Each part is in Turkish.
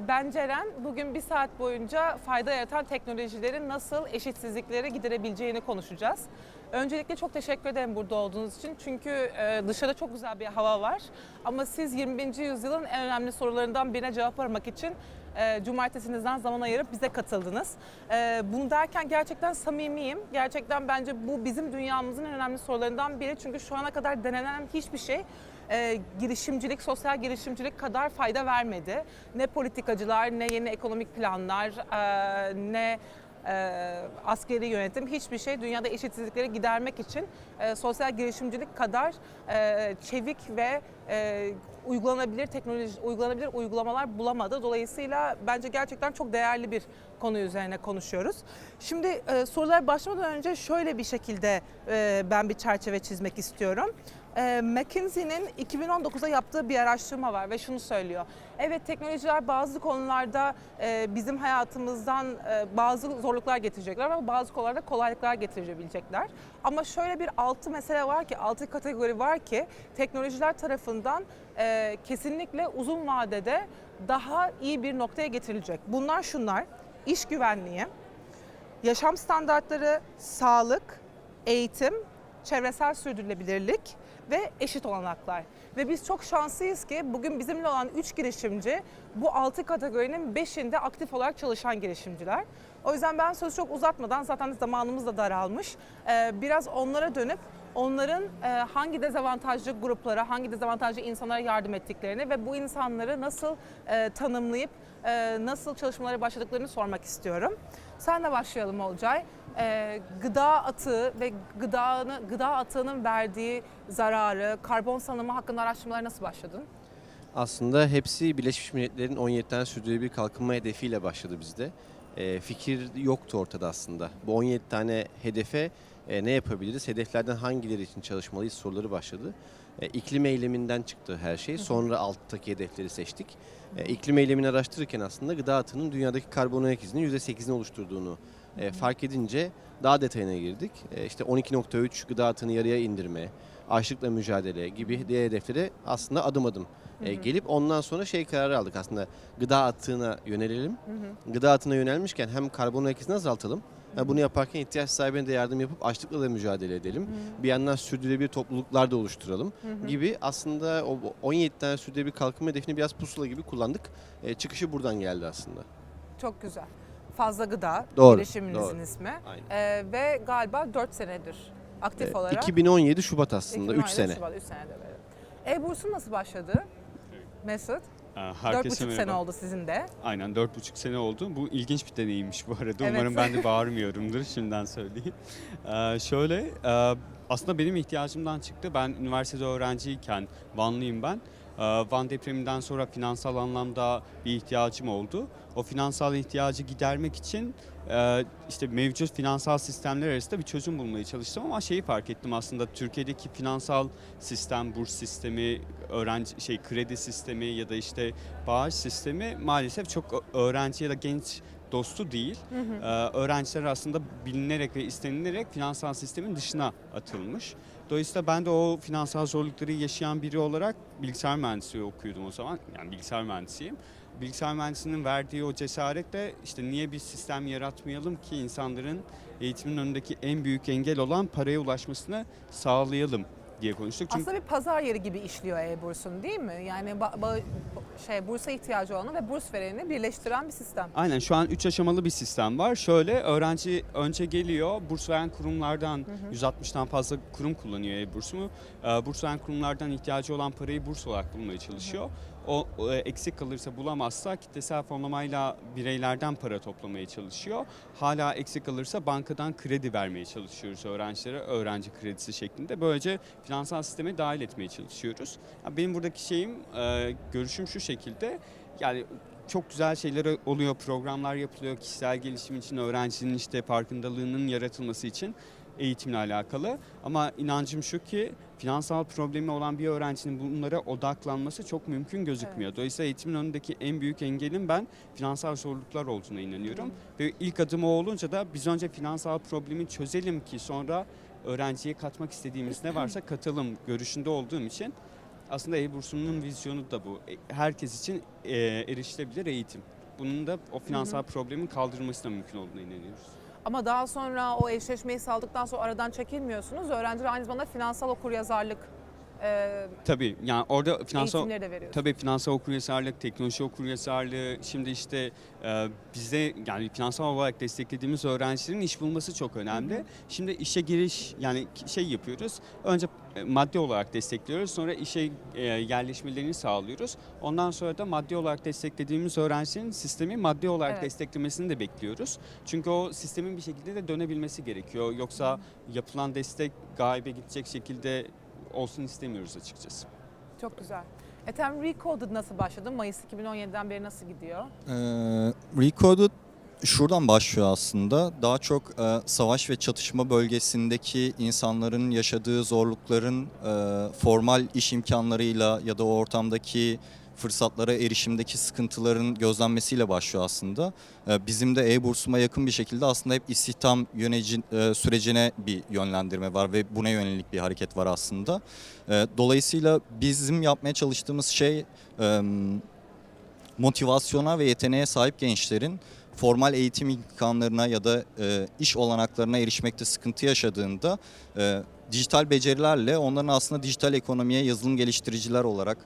Ben Ceren. Bugün bir saat boyunca fayda yaratan teknolojilerin nasıl eşitsizlikleri giderebileceğini konuşacağız. Öncelikle çok teşekkür ederim burada olduğunuz için. Çünkü dışarıda çok güzel bir hava var. Ama siz 21. yüzyılın en önemli sorularından birine cevap aramak için cumartesinizden zaman ayırıp bize katıldınız. Bunu derken gerçekten samimiyim. Gerçekten bence bu bizim dünyamızın en önemli sorularından biri. Çünkü şu ana kadar denenen hiçbir şey girişimcilik, sosyal girişimcilik kadar fayda vermedi. Ne politikacılar, ne yeni ekonomik planlar, ne askeri yönetim, hiçbir şey dünyada eşitsizlikleri gidermek için sosyal girişimcilik kadar çevik ve uygulanabilir uygulamalar bulamadı. Dolayısıyla bence gerçekten çok değerli bir konu üzerine konuşuyoruz. Şimdi sorulara başlamadan önce şöyle bir şekilde ben bir çerçeve çizmek istiyorum. McKinsey'nin 2019'da yaptığı bir araştırma var ve şunu söylüyor. Evet, teknolojiler bazı konularda bizim hayatımızdan bazı zorluklar getirecekler ama bazı konularda kolaylıklar getirebilecekler. Ama şöyle bir altı mesele var ki, altı kategori var ki teknolojiler tarafından kesinlikle uzun vadede daha iyi bir noktaya getirilecek. Bunlar şunlar: iş güvenliği, yaşam standartları, sağlık, eğitim, çevresel sürdürülebilirlik ve eşit olanaklar. Ve biz çok şanslıyız ki bugün bizimle olan 3 girişimci bu 6 kategorinin 5'inde aktif olarak çalışan girişimciler. O yüzden ben sözü çok uzatmadan, zaten zamanımız da daralmış, biraz onlara dönüp onların hangi dezavantajlı gruplara, hangi dezavantajlı insanlara yardım ettiklerini ve bu insanları nasıl tanımlayıp nasıl çalışmalara başladıklarını sormak istiyorum. Senle başlayalım Olcay. Gıda atığı ve gıda atığının verdiği zararı, karbon salınımı hakkında araştırmalara nasıl başladın? Aslında hepsi Birleşmiş Milletler'in 17 tane sürdürülebilir kalkınma hedefiyle başladı bizde. Fikir yoktu ortada aslında. Bu 17 tane hedefe ne yapabiliriz, hedeflerden hangileri için çalışmalıyız soruları başladı. İklim eyleminden çıktı her şey. Sonra alttaki hedefleri seçtik. İklim eylemini araştırırken aslında gıda atığının dünyadaki karbon ayak izinin %8'ini oluşturduğunu fark edince daha detayına girdik. İşte 12.3 gıda atığını yarıya indirme, açlıkla mücadele gibi diğer hedeflere aslında adım adım gelip ondan sonra kararı aldık aslında, gıda atığına yönelelim. Gıda atığına yönelmişken hem karbon ayak izini azaltalım. Bunu yaparken ihtiyaç sahibine de yardım yapıp açlıkla da mücadele edelim. Bir yandan sürdürülebilir topluluklar da oluşturalım gibi, aslında o 17 tane sürdürülebilir kalkınma hedefini biraz pusula gibi kullandık. Çıkışı buradan geldi aslında. Çok güzel. Fazla Gıda, Doğru, girişiminizin doğru. ismi. Aynen. Ve galiba 4 senedir aktif olarak. 2017 Şubat aslında, 3 sene. Şubat, 3 senedir. E-Burs'un nasıl başladı Mesut? Herkese 4,5 sene oldu sizin de. Aynen 4,5 sene oldu. Bu ilginç bir deneyimmiş bu arada. Evet. Umarım ben de bağırmıyorumdur, şimdiden söyleyeyim. Şöyle, aslında benim ihtiyacımdan çıktı. Ben üniversitede öğrenciyken, Vanlıyım ben. Van depreminden sonra finansal anlamda bir ihtiyacım oldu. O finansal ihtiyacı gidermek için işte mevcut finansal sistemler arasında bir çözüm bulmaya çalıştım ama şeyi fark ettim aslında, Türkiye'deki finansal sistem, burs sistemi, kredi sistemi ya da işte bağış sistemi maalesef çok öğrenci ya da genç dostu değil. Öğrenciler aslında bilinerek ve istenilerek finansal sistemin dışına atılmış. Dolayısıyla ben de o finansal zorlukları yaşayan biri olarak bilgisayar mühendisliği okuyordum o zaman. Yani bilgisayar mühendisiyim. Bilgisayar mühendisliğinin verdiği o cesaretle işte niye bir sistem yaratmayalım ki insanların eğitimin önündeki en büyük engel olan paraya ulaşmasını sağlayalım diye konuştuk. Çünkü Aslında bir pazar yeri gibi işliyor E-Burs'un, değil mi? Yani bursa ihtiyacı olanı ve burs vereni birleştiren bir sistem. aynen, şu an 3 aşamalı bir sistem var. Şöyle, öğrenci önce geliyor, burs veren kurumlardan 160'tan fazla kurum kullanıyor e-bursunu. Burs veren kurumlardan ihtiyacı olan parayı burs olarak bulmaya çalışıyor. O eksik kalırsa, bulamazsa kitlesel fonlamayla bireylerden para toplamaya çalışıyor. Hala eksik kalırsa bankadan kredi vermeye çalışıyoruz öğrencilere, öğrenci kredisi şeklinde. Böylece finansal sisteme dahil etmeye çalışıyoruz. Benim buradaki görüşüm şu şekilde. Yani çok güzel şeyler oluyor, programlar yapılıyor, kişisel gelişim için, öğrencinin işte farkındalığının yaratılması için eğitimle alakalı. Ama inancım şu ki, finansal problemi olan bir öğrencinin bunlara odaklanması çok mümkün gözükmüyor. Evet. Dolayısıyla eğitimin önündeki en büyük engelin ben finansal zorluklar olduğuna inanıyorum. Ve ilk adım o olunca da biz önce finansal problemi çözelim ki sonra öğrenciye katmak istediğimiz ne varsa katalım görüşünde olduğum için Aslında e-bursunun vizyonu da bu. Herkes için erişilebilir eğitim. Bunun da o finansal problemin kaldırılması da mümkün olduğuna inanıyoruz. Ama daha sonra o eşleşmeyi sağladıktan sonra aradan çekilmiyorsunuz. Öğrenciler aynı zamanda finansal okuryazarlık Tabii yani orada eğitimleri de veriyorsunuz. tabii finansal okuryazarlık, teknoloji okuryazarlığı, şimdi işte bize yani finansal olarak desteklediğimiz öğrencilerin iş bulması çok önemli. Şimdi işe giriş yani şey yapıyoruz. Önce maddi olarak destekliyoruz, sonra işe yerleşmelerini sağlıyoruz. Ondan sonra da maddi olarak desteklediğimiz öğrencilerin sistemi maddi olarak desteklemesini de bekliyoruz. Çünkü o sistemin bir şekilde de dönebilmesi gerekiyor. Yoksa yapılan destek gaybe gidecek şekilde olsun istemiyoruz açıkçası. Çok güzel. Ethem, Recoded nasıl başladı? Mayıs 2017'den beri nasıl gidiyor? Recoded şuradan başlıyor aslında. Daha çok savaş ve çatışma bölgesindeki insanların yaşadığı zorlukların formal iş imkanlarıyla ya da o ortamdaki fırsatlara erişimdeki sıkıntıların gözlenmesiyle başlıyor aslında. Bizim de e-bursuma yakın bir şekilde aslında hep istihdam sürecine bir yönlendirme var ve buna yönelik bir hareket var aslında. Dolayısıyla bizim yapmaya çalıştığımız şey motivasyona ve yeteneğe sahip gençlerin formal eğitim imkanlarına ya da iş olanaklarına erişmekte sıkıntı yaşadığında dijital becerilerle onların aslında dijital ekonomiye yazılım geliştiriciler olarak,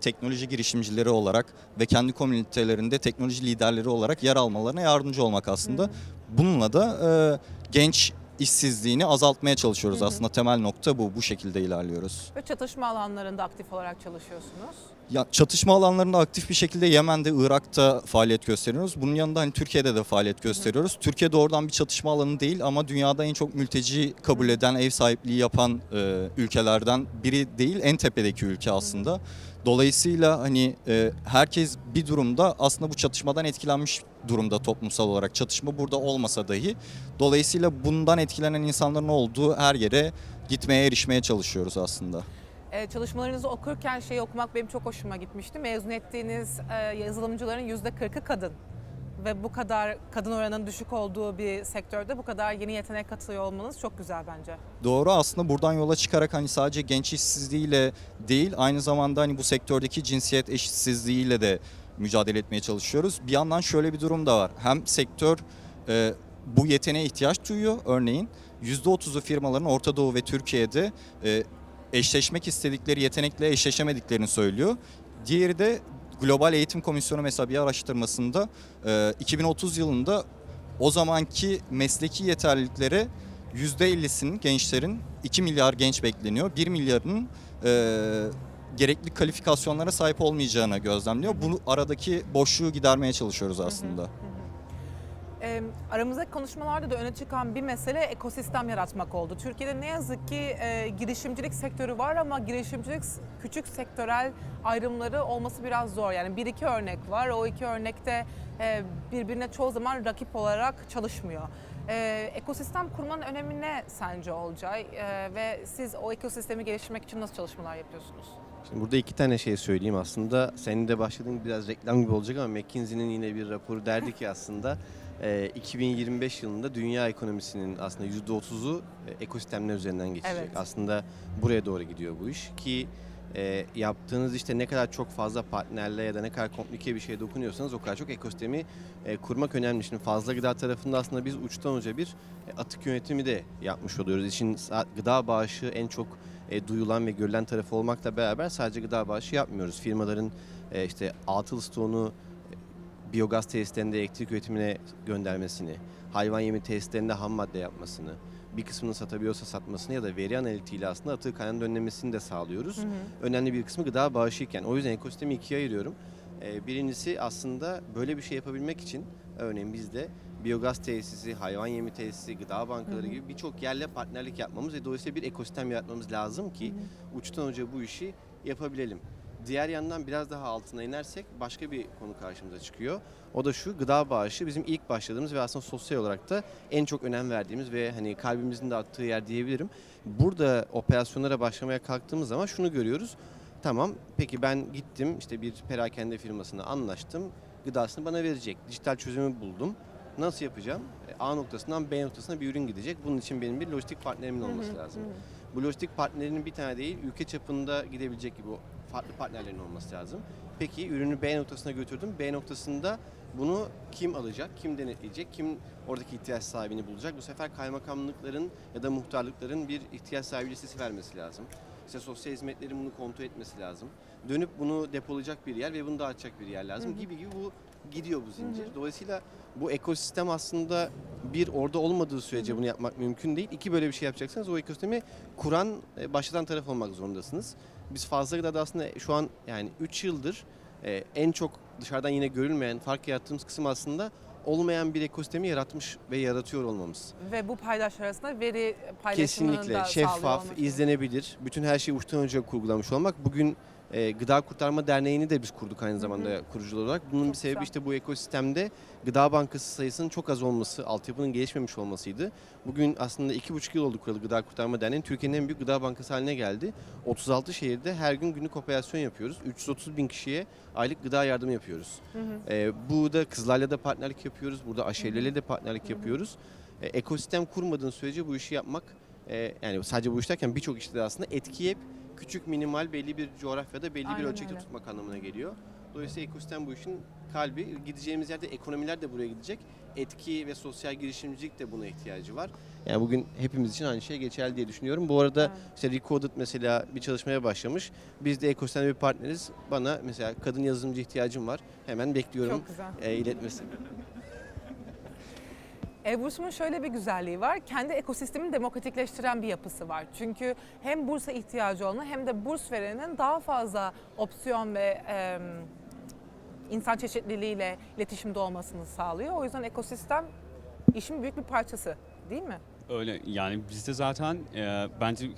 teknoloji girişimcileri olarak ve kendi komünitelerinde teknoloji liderleri olarak yer almalarına yardımcı olmak aslında. Bununla da genç işsizliğini azaltmaya çalışıyoruz aslında. Temel nokta bu. Bu şekilde ilerliyoruz. Ve çatışma alanlarında aktif olarak çalışıyorsunuz. Ya çatışma alanlarında aktif bir şekilde Yemen'de, Irak'ta faaliyet gösteriyoruz. Bunun yanında hani Türkiye'de de faaliyet gösteriyoruz. Türkiye doğrudan bir çatışma alanı değil ama dünyada en çok mülteci kabul eden, ev sahipliği yapan ülkelerden biri değil, en tepedeki ülke aslında. Dolayısıyla hani herkes bir durumda aslında bu çatışmadan etkilenmiş durumda toplumsal olarak. Çatışma burada olmasa dahi. Dolayısıyla bundan etkilenen insanların olduğu her yere gitmeye, erişmeye çalışıyoruz aslında. Çalışmalarınızı okurken şeyi okumak benim çok hoşuma gitmişti. Mezun ettiğiniz yazılımcıların %40'ı kadın. Ve bu kadar kadın oranının düşük olduğu bir sektörde bu kadar yeni yetenek katılıyor olmanız çok güzel bence. Doğru, aslında buradan yola çıkarak hani sadece genç işsizliğiyle değil, aynı zamanda hani bu sektördeki cinsiyet eşitsizliğiyle de mücadele etmeye çalışıyoruz. Bir yandan şöyle bir durum da var. Hem sektör bu yeteneğe ihtiyaç duyuyor. Örneğin %30'u firmaların Orta Doğu ve Türkiye'de eşleşmek istedikleri yetenekle eşleşemediklerini söylüyor. Diğeri de Global Eğitim Komisyonu mesela bir araştırmasında 2030 yılında o zamanki mesleki yeterliliklere %50'sinin gençlerin, 2 milyar genç bekleniyor. 1 milyarın gerekli kalifikasyonlara sahip olmayacağını gözlemliyor. Bu aradaki boşluğu gidermeye çalışıyoruz aslında. Aramızdaki konuşmalarda da öne çıkan bir mesele ekosistem yaratmak oldu. Türkiye'de ne yazık ki girişimcilik sektörü var ama girişimcilik küçük sektörel ayrımları olması biraz zor. Yani bir iki örnek var. O iki örnekte birbirine çoğu zaman rakip olarak çalışmıyor. Ekosistem kurmanın önemi ne sence Olcay? Ve siz o ekosistemi geliştirmek için nasıl çalışmalar yapıyorsunuz? Şimdi burada iki tane şey söyleyeyim aslında. Senin de başladığın biraz reklam gibi olacak ama McKinsey'nin yine bir raporu derdi ki aslında 2025 yılında dünya ekonomisinin aslında %30'u ekosistemler üzerinden geçecek. Evet. Aslında buraya doğru gidiyor bu iş ki yaptığınız işte ne kadar çok fazla partnerle ya da ne kadar komplike bir şeye dokunuyorsanız o kadar çok ekosistemi kurmak önemli. Şimdi fazla gıda tarafında aslında biz uçtan uca bir atık yönetimi de yapmış oluyoruz. İşin gıda bağışı en çok duyulan ve görülen tarafı olmakla beraber sadece gıda bağışı yapmıyoruz. Firmaların işte atıl stoğunu biyogaz tesislerinde elektrik üretimine göndermesini, hayvan yemi tesislerinde ham madde yapmasını, bir kısmını satabiliyorsa satmasını ya da veri analitiğiyle aslında atık kaynağının önlemesini de sağlıyoruz. Önemli bir kısmı gıda bağışıyken. O yüzden ekosistemi ikiye ayırıyorum. Birincisi aslında böyle bir şey yapabilmek için örneğin bizde biyogaz tesisi, hayvan yemi tesisi, gıda bankaları gibi birçok yerle partnerlik yapmamız ve dolayısıyla bir ekosistem yaratmamız lazım ki uçtan uca bu işi yapabilelim. Diğer yandan biraz daha altına inersek başka bir konu karşımıza çıkıyor. O da şu, gıda bağışı bizim ilk başladığımız ve aslında sosyal olarak da en çok önem verdiğimiz ve hani kalbimizin de attığı yer diyebilirim. Burada operasyonlara başlamaya kalktığımız zaman şunu görüyoruz. Tamam, peki ben gittim işte bir perakende firmasına anlaştım. Gıdasını bana verecek. Dijital çözümü buldum. Nasıl yapacağım? A noktasından B noktasına bir ürün gidecek. Bunun için benim bir lojistik partnerimin olması lazım. Bu lojistik partnerinin bir tane değil, ülke çapında gidebilecek gibi farklı partnerlerin olması lazım. Peki ürünü B noktasına götürdüm. B noktasında bunu kim alacak, kim denetleyecek, kim oradaki ihtiyaç sahibini bulacak? Bu sefer kaymakamlıkların ya da muhtarlıkların bir ihtiyaç sahibi listesi vermesi lazım. İşte sosyal hizmetlerin bunu kontrol etmesi lazım. Dönüp bunu depolayacak bir yer ve bunu dağıtacak bir yer lazım gibi bu gidiyor bu zincir. Dolayısıyla bu ekosistem aslında bir orada olmadığı sürece bunu yapmak mümkün değil. İki böyle bir şey yapacaksanız o ekosistemi kuran, başlatan taraf olmak zorundasınız. Biz Fazla Gıda'da aslında şu an yani 3 yıldır en çok dışarıdan yine görülmeyen fark yarattığımız kısım aslında olmayan bir ekosistemi yaratmış ve yaratıyor olmamız. Ve bu paydaşlar arasında veri paylaşımının Kesinlikle da şeffaf, sağlıyor olması. izlenebilir. Bütün her şeyi uçtan uca kurgulamış olmak. Bugün Gıda Kurtarma Derneği'ni de biz kurduk aynı zamanda kurucular olarak. Bunun Çok bir sebebi güzel. işte bu ekosistemde gıda bankası sayısının çok az olması, altyapının gelişmemiş olmasıydı. Bugün aslında 2,5 yıl oldu kuralı Gıda Kurtarma Derneği. Türkiye'nin en büyük gıda bankası haline geldi. 36 şehirde her gün günlük operasyon yapıyoruz. 330 bin kişiye aylık gıda yardımı yapıyoruz. Bu da Kızılay'la da partnerlik yapıyoruz. Burada Aşevler'le de partnerlik yapıyoruz. Ekosistem kurmadığın sürece bu işi yapmak, yani sadece bu iş derken birçok işte de aslında etkiye küçük, minimal, belli bir coğrafyada belli bir Aynen ölçekte öyle. tutmak anlamına geliyor. Dolayısıyla ekosistem bu işin kalbi. Gideceğimiz yerde ekonomiler de buraya gidecek. Etki ve sosyal girişimcilik de buna ihtiyacı var. Yani bugün hepimiz için aynı şey geçerli diye düşünüyorum. Bu arada Evet. işte Recoded mesela bir çalışmaya başlamış. Biz de ekosistemde bir partneriz. Bana mesela kadın yazılımcı ihtiyacım var. Hemen bekliyorum Çok güzel. iletmesi. E-Burs'un şöyle bir güzelliği var. Kendi ekosistemini demokratikleştiren bir yapısı var. Çünkü hem bursa ihtiyacı olan hem de burs verenin daha fazla opsiyon ve insan çeşitliliğiyle iletişimde olmasını sağlıyor. O yüzden ekosistem işin büyük bir parçası, değil mi? Öyle yani bizde zaten bence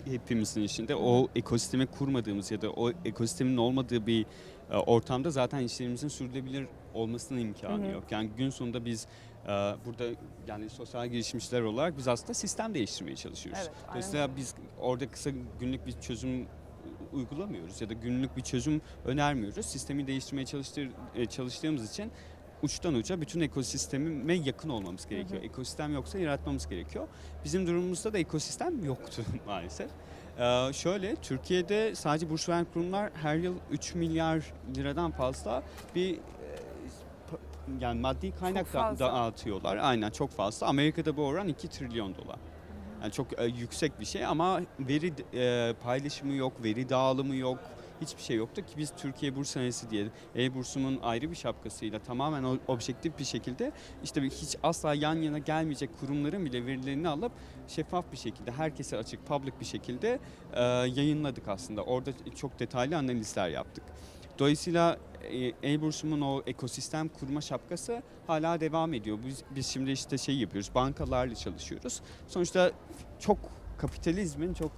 hepimizin içinde o ekosistemi kurmadığımız ya da o ekosistemin olmadığı bir ortamda zaten işlerimizin sürdürülebilir olmasının imkanı yok. Yani gün sonunda biz burada yani sosyal girişimciler olarak biz aslında sistem değiştirmeye çalışıyoruz. Evet, aynen Dolayısıyla biz orada kısa günlük bir çözüm uygulamıyoruz ya da günlük bir çözüm önermiyoruz. Sistemi değiştirmeye çalıştığımız için uçtan uca bütün ekosisteme yakın olmamız gerekiyor. Ekosistem yoksa yaratmamız gerekiyor. Bizim durumumuzda da ekosistem yoktu maalesef. Şöyle Türkiye'de sadece burs veren kurumlar her yıl 3 milyar liradan fazla bir yani maddi kaynak fazla. dağıtıyorlar. Aynen çok fazla. Amerika'da bu oran 2 trilyon dolar. Yani çok yüksek bir şey ama veri paylaşımı yok, veri dağılımı yok. Hiçbir şey yoktu ki biz Türkiye Burs Senesi diye E-Burs'umun ayrı bir şapkasıyla tamamen objektif bir şekilde işte hiç asla yan yana gelmeyecek kurumların bile verilerini alıp şeffaf bir şekilde herkese açık, public bir şekilde yayınladık aslında. Orada çok detaylı analizler yaptık. Dolayısıyla E-Burs'umun o ekosistem kurma şapkası hala devam ediyor. Biz şimdi işte şey yapıyoruz, bankalarla çalışıyoruz. Sonuçta çok kapitalizmin çok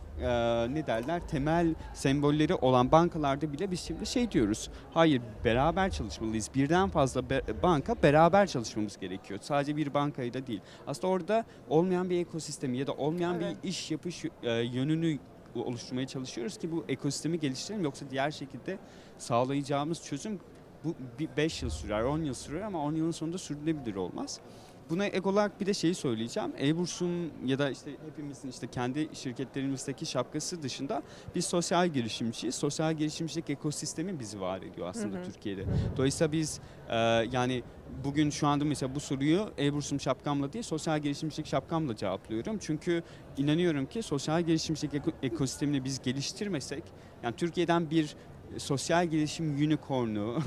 ne derler temel sembolleri olan bankalarda bile biz şimdi şey diyoruz. Hayır beraber çalışmalıyız. Birden fazla banka beraber çalışmamız gerekiyor. Sadece bir bankayla değil. Aslında orada olmayan bir ekosistemi ya da olmayan Evet. bir iş yapış yönünü oluşturmaya çalışıyoruz ki bu ekosistemi geliştirelim. Yoksa diğer şekilde sağlayacağımız çözüm bu 5 yıl sürer, 10 yıl sürer ama 10 yılın sonunda sürdürülebilir olmaz. Buna ek olarak bir de şeyi söyleyeceğim. E-Burs'un ya da işte hepimizin işte kendi şirketlerimizdeki şapkası dışında biz sosyal girişimciyiz. Sosyal girişimcilik ekosistemi bizi var ediyor aslında Türkiye'de. Dolayısıyla biz yani bugün şu anda mesela bu soruyu E-Burs'um şapkamla değil sosyal girişimcilik şapkamla cevaplıyorum. Çünkü inanıyorum ki sosyal girişimcilik ekosistemini biz geliştirmesek yani Türkiye'den bir sosyal gelişim unicorn'u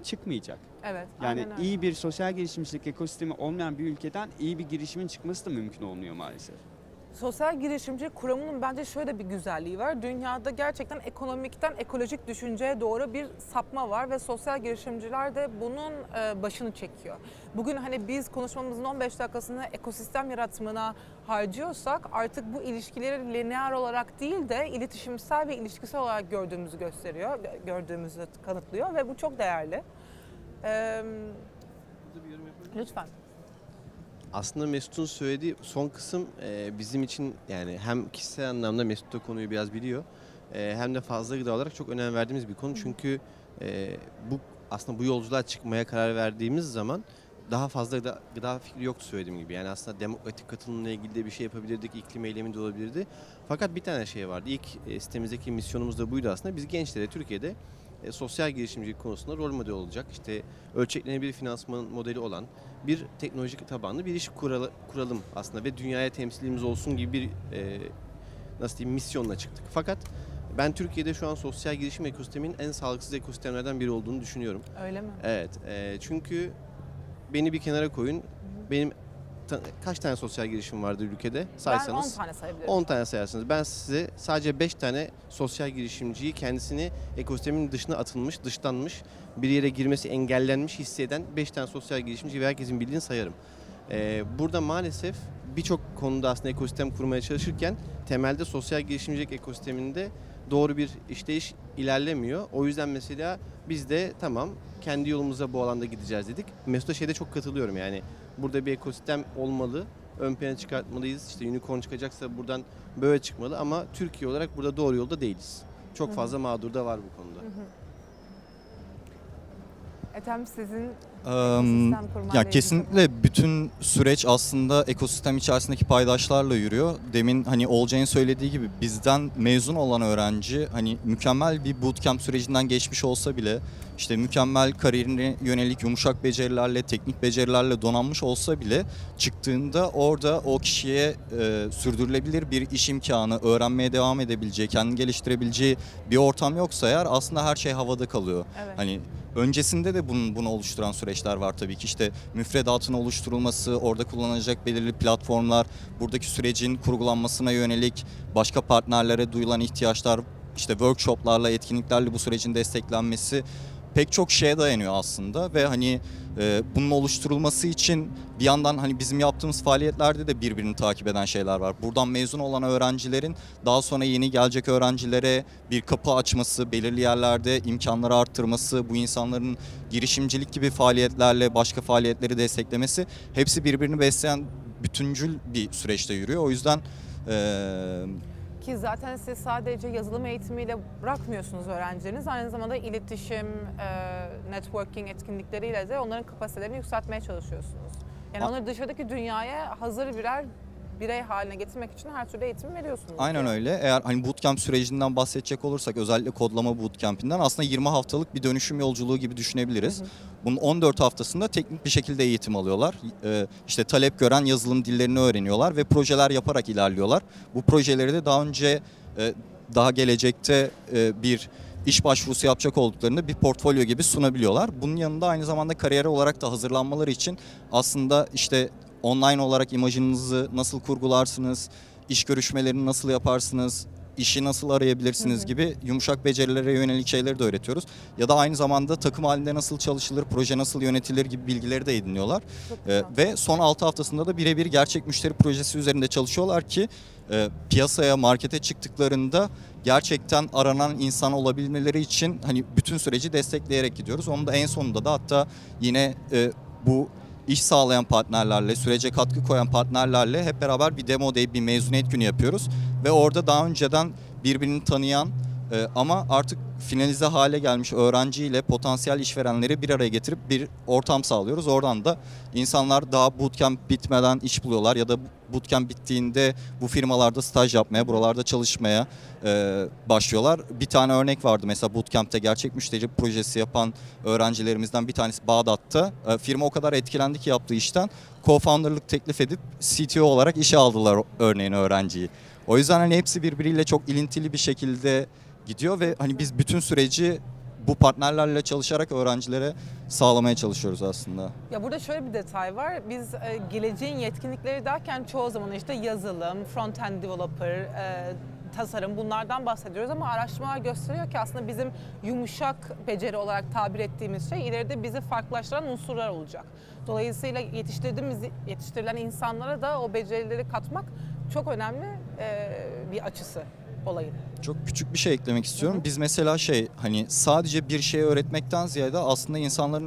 çıkmayacak. Evet. Yani aynen öyle. iyi bir sosyal girişimcilik ekosistemi olmayan bir ülkeden iyi bir girişimin çıkması da mümkün olmuyor maalesef. Sosyal girişimci kuramının bence şöyle bir güzelliği var. Dünyada gerçekten ekonomikten ekolojik düşünceye doğru bir sapma var ve sosyal girişimciler de bunun başını çekiyor. Bugün hani biz konuşmamızın 15 dakikasını ekosistem yaratımına harcıyorsak artık bu ilişkileri lineer olarak değil de iletişimsel ve ilişkisel olarak gördüğümüzü kanıtlıyor ve bu çok değerli. Lütfen. Aslında Mesut'un söylediği son kısım bizim için yani hem kişisel anlamda Mesut da konuyu biraz biliyor hem de Fazla Gıda olarak çok önem verdiğimiz bir konu. Çünkü bu aslında bu yolculuğa çıkmaya karar verdiğimiz zaman daha fazla gıda fikri yoktu söylediğim gibi. Yani aslında demokratik katılımla ilgili de bir şey yapabilirdik, iklim eylemi de olabilirdi. Fakat bir tane şey vardı. İlk sitemizdeki misyonumuz da buydu aslında. Biz gençlere Türkiye'de sosyal girişimcilik konusunda rol model olacak, işte ölçeklenebilir finansman modeli olan bir teknolojik tabanlı bir iş kuralım aslında ve dünyaya temsilimiz olsun gibi bir nasıl diyeyim misyonla çıktık. Fakat ben Türkiye'de şu an sosyal girişim ekosisteminin en sağlıksız ekosistemlerden biri olduğunu düşünüyorum. Öyle mi? Evet, çünkü beni bir kenara koyun. Benim kaç tane sosyal girişim vardır ülkede saysanız? Ben 10 tane sayabilirim. 10 tane sayarsınız. Ben size sadece 5 tane sosyal girişimciyi kendisini ekosistemin dışına atılmış, dışlanmış, bir yere girmesi engellenmiş hisseden 5 tane sosyal girişimci ve herkesin bildiğini sayarım. Burada maalesef birçok konuda aslında ekosistem kurmaya çalışırken temelde sosyal girişimcilik ekosisteminde doğru bir işleyiş ilerlemiyor. O yüzden mesela biz de tamam kendi yolumuza bu alanda gideceğiz dedik. Mesut'a şeyde çok katılıyorum yani. Burada bir ekosistem olmalı, ön plana çıkartmalıyız. İşte unicorn çıkacaksa buradan böyle çıkmalı ama Türkiye olarak burada doğru yolda değiliz. Çok fazla mağdur da var bu konuda. Ethem, sizin Em, ekosistem kurmayla Ya ilgili kesinlikle bütün süreç aslında ekosistem içerisindeki paydaşlarla yürüyor. Demin hani Olcay'ın söylediği gibi bizden mezun olan öğrenci hani mükemmel bir bootcamp sürecinden geçmiş olsa bile işte mükemmel kariyerine yönelik yumuşak becerilerle, teknik becerilerle donanmış olsa bile çıktığında orada o kişiye sürdürülebilir bir iş imkanı, öğrenmeye devam edebileceği, kendini geliştirebileceği bir ortam yoksa eğer aslında her şey havada kalıyor. Evet. Hani öncesinde de bunu oluşturan süreçler var tabii ki. İşte müfredatın oluşturulması, orada kullanılacak belirli platformlar, buradaki sürecin kurgulanmasına yönelik başka partnerlere duyulan ihtiyaçlar, işte workshoplarla, etkinliklerle bu sürecin desteklenmesi pek çok şeye dayanıyor aslında ve hani bunun oluşturulması için bir yandan hani bizim yaptığımız faaliyetlerde de birbirini takip eden şeyler var. Buradan mezun olan öğrencilerin daha sonra yeni gelecek öğrencilere bir kapı açması, belirli yerlerde imkanları arttırması, bu insanların girişimcilik gibi faaliyetlerle başka faaliyetleri desteklemesi hepsi birbirini besleyen bütüncül bir süreçte yürüyor. O yüzden Ki zaten siz sadece yazılım eğitimiyle bırakmıyorsunuz öğrencileriniz. Aynı zamanda iletişim, networking etkinlikleriyle de onların kapasitelerini yükseltmeye çalışıyorsunuz. Yani onları dışarıdaki dünyaya hazır birer birey haline getirmek için her türlü eğitim veriyorsunuz. aynen öyle. Eğer hani bootcamp sürecinden bahsedecek olursak özellikle kodlama bootcamp'inden aslında 20 haftalık bir dönüşüm yolculuğu gibi düşünebiliriz. Bunun 14 haftasında teknik bir şekilde eğitim alıyorlar. İşte talep gören yazılım dillerini öğreniyorlar ve projeler yaparak ilerliyorlar. Bu projeleri de daha önce daha gelecekte bir iş başvurusu yapacak olduklarında bir portfolyo gibi sunabiliyorlar. Bunun yanında aynı zamanda kariyer olarak da hazırlanmaları için aslında işte online olarak imajınızı nasıl kurgularsınız, iş görüşmelerini nasıl yaparsınız, işi nasıl arayabilirsiniz gibi yumuşak becerilere yönelik şeyleri de öğretiyoruz. Ya da aynı zamanda takım halinde nasıl çalışılır, proje nasıl yönetilir gibi bilgileri de ediniyorlar. Ve son 6 haftasında da birebir gerçek müşteri projesi üzerinde çalışıyorlar ki piyasaya, markete çıktıklarında gerçekten aranan insan olabilmeleri için hani bütün süreci destekleyerek gidiyoruz. Onun da en sonunda da hatta yine bu iş sağlayan partnerlerle, sürece katkı koyan partnerlerle hep beraber bir demo day, bir mezuniyet günü yapıyoruz. Ve orada daha önceden birbirini tanıyan ama artık finalize hale gelmiş öğrenciyle potansiyel işverenleri bir araya getirip bir ortam sağlıyoruz. Oradan da insanlar daha bootcamp bitmeden iş buluyorlar ya da bootcamp bittiğinde bu firmalarda staj yapmaya, buralarda çalışmaya başlıyorlar. Bir tane örnek vardı mesela bootcamp'te gerçek müşteri projesi yapan öğrencilerimizden bir tanesi Bağdat'ta. Firma o kadar etkilendi ki yaptığı işten co-founder'lık teklif edip CTO olarak işe aldılar örneğin öğrenciyi. O yüzden hani hepsi birbiriyle çok ilintili bir şekilde gidiyor ve hani biz bütün süreci bu partnerlerle çalışarak öğrencilere sağlamaya çalışıyoruz aslında. Ya burada şöyle bir detay var. Biz geleceğin yetkinlikleri derken çoğu zaman işte yazılım, front-end developer, tasarım bunlardan bahsediyoruz ama araştırmalar gösteriyor ki aslında bizim yumuşak beceri olarak tabir ettiğimiz şey ileride bizi farklılaştıran unsurlar olacak. Dolayısıyla yetiştirilen insanlara da o becerileri katmak çok önemli bir açısı olayın. Çok küçük bir şey eklemek istiyorum. Biz mesela hani sadece bir şey öğretmekten ziyade aslında insanların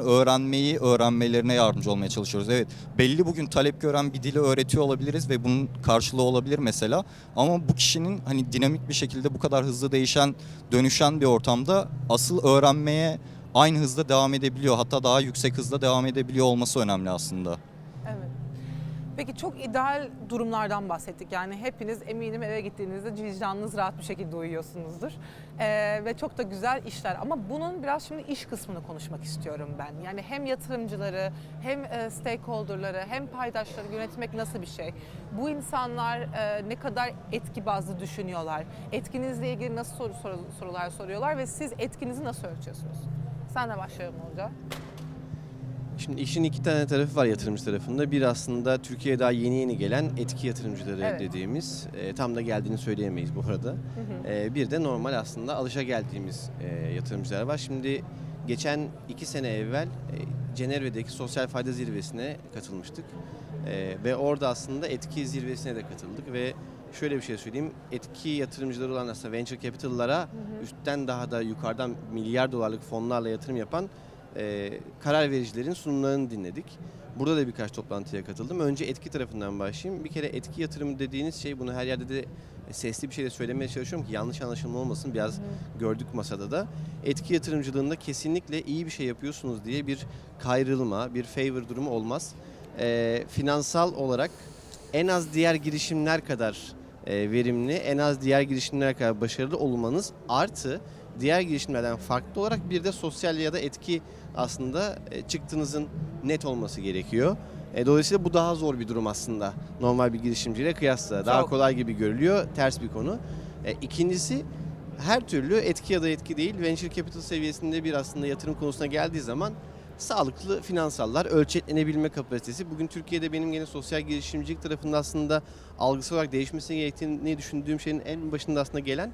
öğrenmelerine yardımcı olmaya çalışıyoruz. Evet, belli bugün talep gören bir dili öğretiyor olabiliriz ve bunun karşılığı olabilir mesela. Ama bu kişinin hani dinamik bir şekilde bu kadar hızlı dönüşen bir ortamda asıl öğrenmeye aynı hızda devam edebiliyor. Hatta daha yüksek hızda devam edebiliyor olması önemli aslında. Evet. Peki çok ideal durumlardan bahsettik. Yani hepiniz eminim eve gittiğinizde vicdanınız rahat bir şekilde uyuyorsunuzdur. Ve çok da güzel işler. Ama bunun biraz şimdi iş kısmını konuşmak istiyorum ben. Yani hem yatırımcıları, hem stakeholder'ları, hem paydaşları yönetmek nasıl bir şey? Bu insanlar ne kadar etki bazlı düşünüyorlar? Etkinizle ilgili nasıl sorular soruyorlar ve siz etkinizi nasıl ölçüyorsunuz? Sen de başlayalım Olca. Şimdi işin iki tane tarafı var yatırımcı tarafında. Bir aslında Türkiye'ye daha yeni gelen etki yatırımcıları Evet. dediğimiz, tam da geldiğini söyleyemeyiz bu arada. Bir de normal aslında alışageldiğimiz yatırımcılar var. Şimdi geçen 2 sene evvel Cenevre'deki sosyal fayda zirvesine katılmıştık. Ve orada aslında etki zirvesine de katıldık ve şöyle bir şey söyleyeyim. Etki yatırımcıları olan aslında venture capital'lara üstten daha da yukarıdan milyar dolarlık fonlarla yatırım yapan karar vericilerin sunumlarını dinledik. Burada da birkaç toplantıya katıldım. Önce etki tarafından başlayayım. Bir kere etki yatırımı dediğiniz şey, bunu her yerde de sesli bir şeyle söylemeye çalışıyorum ki yanlış anlaşılma olmasın. Biraz gördük masada da. Etki yatırımcılığında kesinlikle iyi bir şey yapıyorsunuz diye bir kayrılma, bir favor durumu olmaz. Finansal olarak en az diğer girişimler kadar verimli, en az diğer girişimler kadar başarılı olmanız artı diğer girişimlerden farklı olarak bir de sosyal ya da etki aslında çıktınızın net olması gerekiyor. Dolayısıyla bu daha zor bir durum aslında normal bir girişimciyle kıyasla. Daha Çok. kolay gibi görülüyor, ters bir konu. İkincisi, her türlü etki ya da etki değil, venture capital seviyesinde bir aslında yatırım konusuna geldiği zaman sağlıklı finansallar, ölçeklenebilme kapasitesi. Bugün Türkiye'de benim gene sosyal girişimcilik tarafında aslında algısal olarak değişmesi gerektiğini düşündüğüm şeyin en başında aslında gelen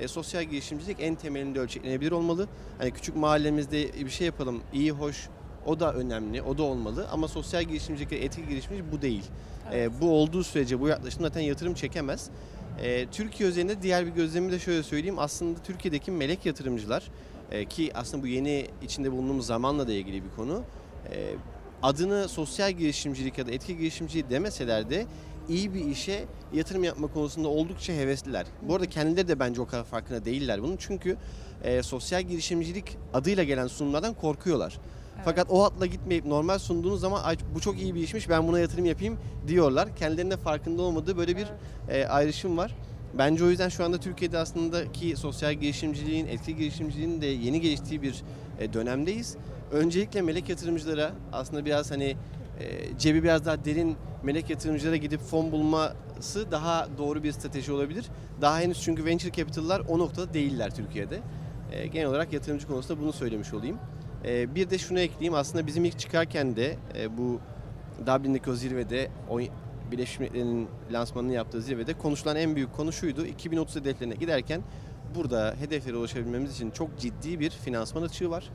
sosyal girişimcilik en temelinde ölçeklenebilir olmalı. Hani küçük mahallemizde bir şey yapalım, iyi, hoş, o da önemli, o da olmalı ama sosyal girişimcilik, etki girişimcilik bu değil. Evet. Bu olduğu sürece bu yaklaşım zaten yatırım çekemez. Türkiye üzerinde diğer bir gözlemimi de şöyle söyleyeyim. Aslında Türkiye'deki melek yatırımcılar ki aslında bu yeni içinde bulunduğumuz zamanla da ilgili bir konu. Adını sosyal girişimcilik ya da etki girişimciliği demeseler de iyi bir işe yatırım yapma konusunda oldukça hevesliler. Bu arada kendileri de bence o kadar farkında değiller bunun. Çünkü sosyal girişimcilik adıyla gelen sunumlardan korkuyorlar. Evet. Fakat o hatla gitmeyip normal sunduğunuz zaman "Ay, bu çok iyi bir işmiş, ben buna yatırım yapayım" diyorlar. Kendilerine farkında olmadığı böyle bir ayrışım var. Bence o yüzden şu anda Türkiye'de aslında ki sosyal girişimciliğin, etki girişimciliğinin de yeni geliştiği bir dönemdeyiz. Öncelikle melek yatırımcılara aslında biraz cebi biraz daha derin melek yatırımcılara gidip fon bulması daha doğru bir strateji olabilir. Daha henüz çünkü venture capital'lar o noktada değiller Türkiye'de. Genel olarak yatırımcı konusunda bunu söylemiş olayım. Bir de şunu ekleyeyim, aslında bizim ilk çıkarken de bu Dublin'deki o zirvede, Birleşmiş Milletler'in lansmanını yaptığı zirvede konuşulan en büyük konu şuydu: 2030 hedeflerine giderken burada hedeflere ulaşabilmemiz için çok ciddi bir finansman açığı var.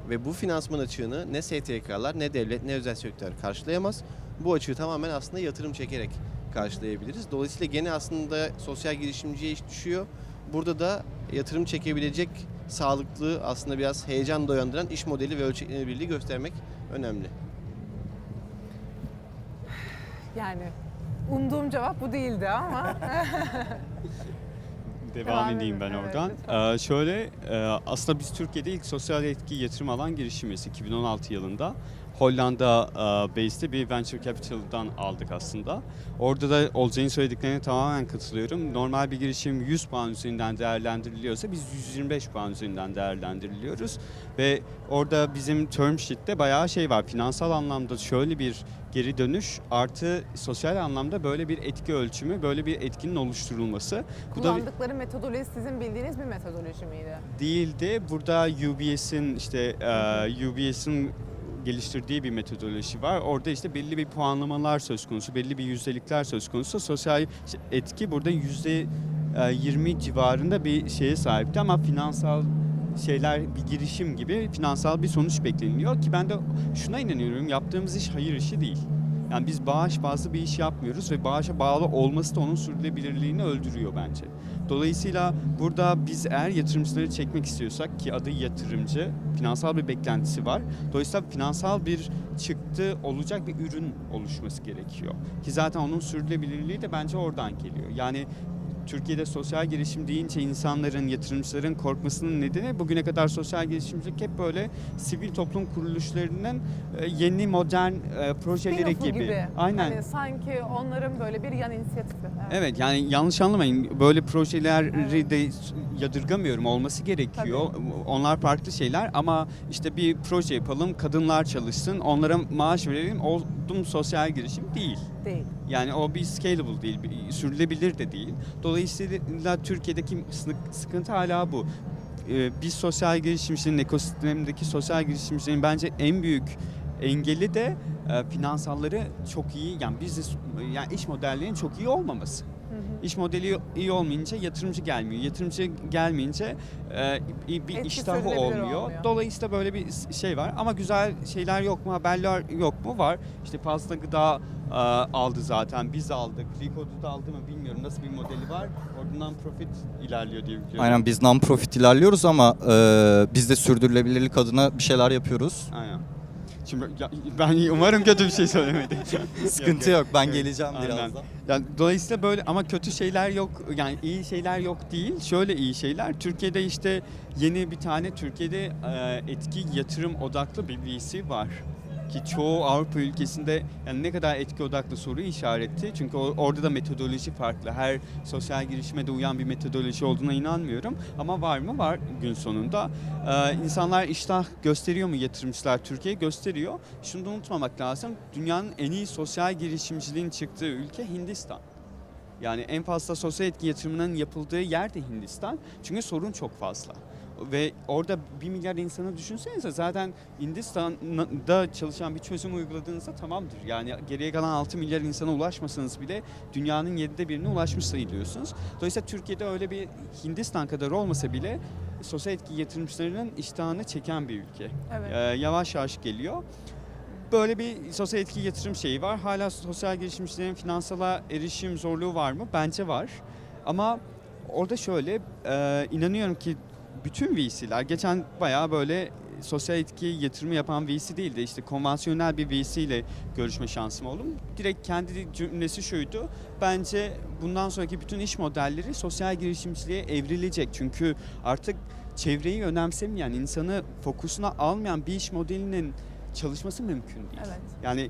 Ve bu finansman açığını ne STK'lar, ne devlet, ne özel sektör karşılayamaz. Bu açığı tamamen aslında yatırım çekerek karşılayabiliriz. Dolayısıyla gene aslında sosyal girişimciye iş düşüyor. Burada da yatırım çekebilecek sağlıklı, aslında biraz heyecan uyandıran iş modeli ve ölçeklenebilirliği göstermek önemli. Yani umduğum cevap bu değildi ama. Devam edeyim edin. ben Evet, oradan. lütfen. Aslında biz Türkiye'de ilk sosyal etki yatırım alan girişimiz 2016 yılında. Hollanda based'te bir venture capital'dan aldık aslında. Orada da Olcay'ın söylediklerine tamamen katılıyorum. Normal bir girişim 100 puan üzerinden değerlendiriliyorsa biz 125 puan üzerinden değerlendiriliyoruz. Ve orada bizim term sheet'te bayağı şey var. Finansal anlamda şöyle bir geri dönüş artı sosyal anlamda böyle bir etki ölçümü, böyle bir etkinin oluşturulması. Bu da Kullandıkları metodoloji sizin bildiğiniz bir metodoloji miydi? değildi. Burada UBS'in geliştirdiği bir metodoloji var. Orada işte belli bir puanlamalar söz konusu, belli bir yüzdelikler söz konusu. Sosyal etki burada %20 civarında bir şeye sahipti ama finansal şeyler bir girişim gibi finansal bir sonuç bekleniliyor ki ben de şuna inanıyorum, yaptığımız iş hayır işi değil. Yani biz bağış bazlı bir iş yapmıyoruz ve bağışa bağlı olması da onun sürdürülebilirliğini öldürüyor bence. Dolayısıyla burada biz eğer yatırımcıları çekmek istiyorsak ki adı yatırımcı, finansal bir beklentisi var. Dolayısıyla finansal bir çıktı olacak bir ürün oluşması gerekiyor. Ki zaten onun sürdürülebilirliği de bence oradan geliyor. Yani Türkiye'de sosyal girişim deyince insanların, yatırımcıların korkmasının nedeni bugüne kadar sosyal girişimcilik hep böyle sivil toplum kuruluşlarının yeni modern projeleri Spin-off'u gibi. Aynen. Hani sanki onların böyle bir yan inisiyatifi. Evet, yani yanlış anlamayın, böyle projeleri de yadırgamıyorum, olması gerekiyor. Onlar farklı şeyler ama işte bir proje yapalım, kadınlar çalışsın, onlara maaş verelim, oldum sosyal girişim değil. Değil. Yani o bir scalable değil, bir sürülebilir de değil. Dolayısıyla Türkiye'deki sıkıntı hala bu. Biz sosyal girişimcilerin, ekosistemdeki sosyal girişimcilerin bence en büyük engeli de finansalları çok iyi, yani yani iş modellerinin çok iyi olmaması. İş modeli iyi olmayınca yatırımcı gelmiyor. Yatırımcı gelmeyince bir Etki iştahı sürdürülebilir olmuyor. olmuyor. Dolayısıyla böyle bir şey var. Ama güzel şeyler yok mu? Haberler yok mu? Var. İşte Pasta Gıda aldı zaten. Biz aldık. Rico'da da aldı mı bilmiyorum. Nasıl bir modeli var? Oradan profit ilerliyor diye biliyorum. Aynen, biz non-profit ilerliyoruz ama biz de sürdürülebilirlik adına bir şeyler yapıyoruz. Aynen. Şimdi ben umarım kötü bir şey söylemedim. Sıkıntı yok, ben Evet, geleceğim aynen. birazdan. Yani dolayısıyla böyle, ama kötü şeyler yok, yani iyi şeyler yok değil. Şöyle iyi şeyler. Türkiye'de işte yeni bir tane Türkiye'de etki yatırım odaklı bir VC var. Ki çoğu Avrupa ülkesinde yani ne kadar etki odaklı soru işareti. Çünkü orada da metodoloji farklı. Her sosyal girişime de uyan bir metodoloji olduğuna inanmıyorum. Ama var mı? Var gün sonunda. İnsanlar iştah gösteriyor mu yatırımcılar? Türkiye gösteriyor. Şunu da unutmamak lazım. Dünyanın en iyi sosyal girişimciliğin çıktığı ülke Hindistan. Yani en fazla sosyal etki yatırımının yapıldığı yer de Hindistan. Çünkü sorun çok fazla. Ve orada 1 milyar insanı düşünsenize, zaten Hindistan'da çalışan bir çözüm uyguladığınızda tamamdır. Yani geriye kalan 6 milyar insana ulaşmasanız bile dünyanın 7'de 1'ine ulaşmış sayılıyorsunuz. Dolayısıyla Türkiye'de öyle bir Hindistan kadar olmasa bile sosyal etki yatırımcılarının iştahını çeken bir ülke. Evet. Yavaş yavaş geliyor. Böyle bir sosyal etki yatırım şeyi var. Hala sosyal girişimcilerin finansala erişim zorluğu var mı? Bence var. Ama orada şöyle, inanıyorum ki bütün VC'ler, geçen bayağı böyle sosyal etki yatırımı yapan VC değil de işte konvansiyonel bir VC ile görüşme şansım oldu. Direkt kendi cümlesi şuydu: bence bundan sonraki bütün iş modelleri sosyal girişimciliğe evrilecek. Çünkü artık çevreyi önemsemeyen, insanı fokusuna almayan bir iş modelinin çalışması mümkün değil. Evet. Yani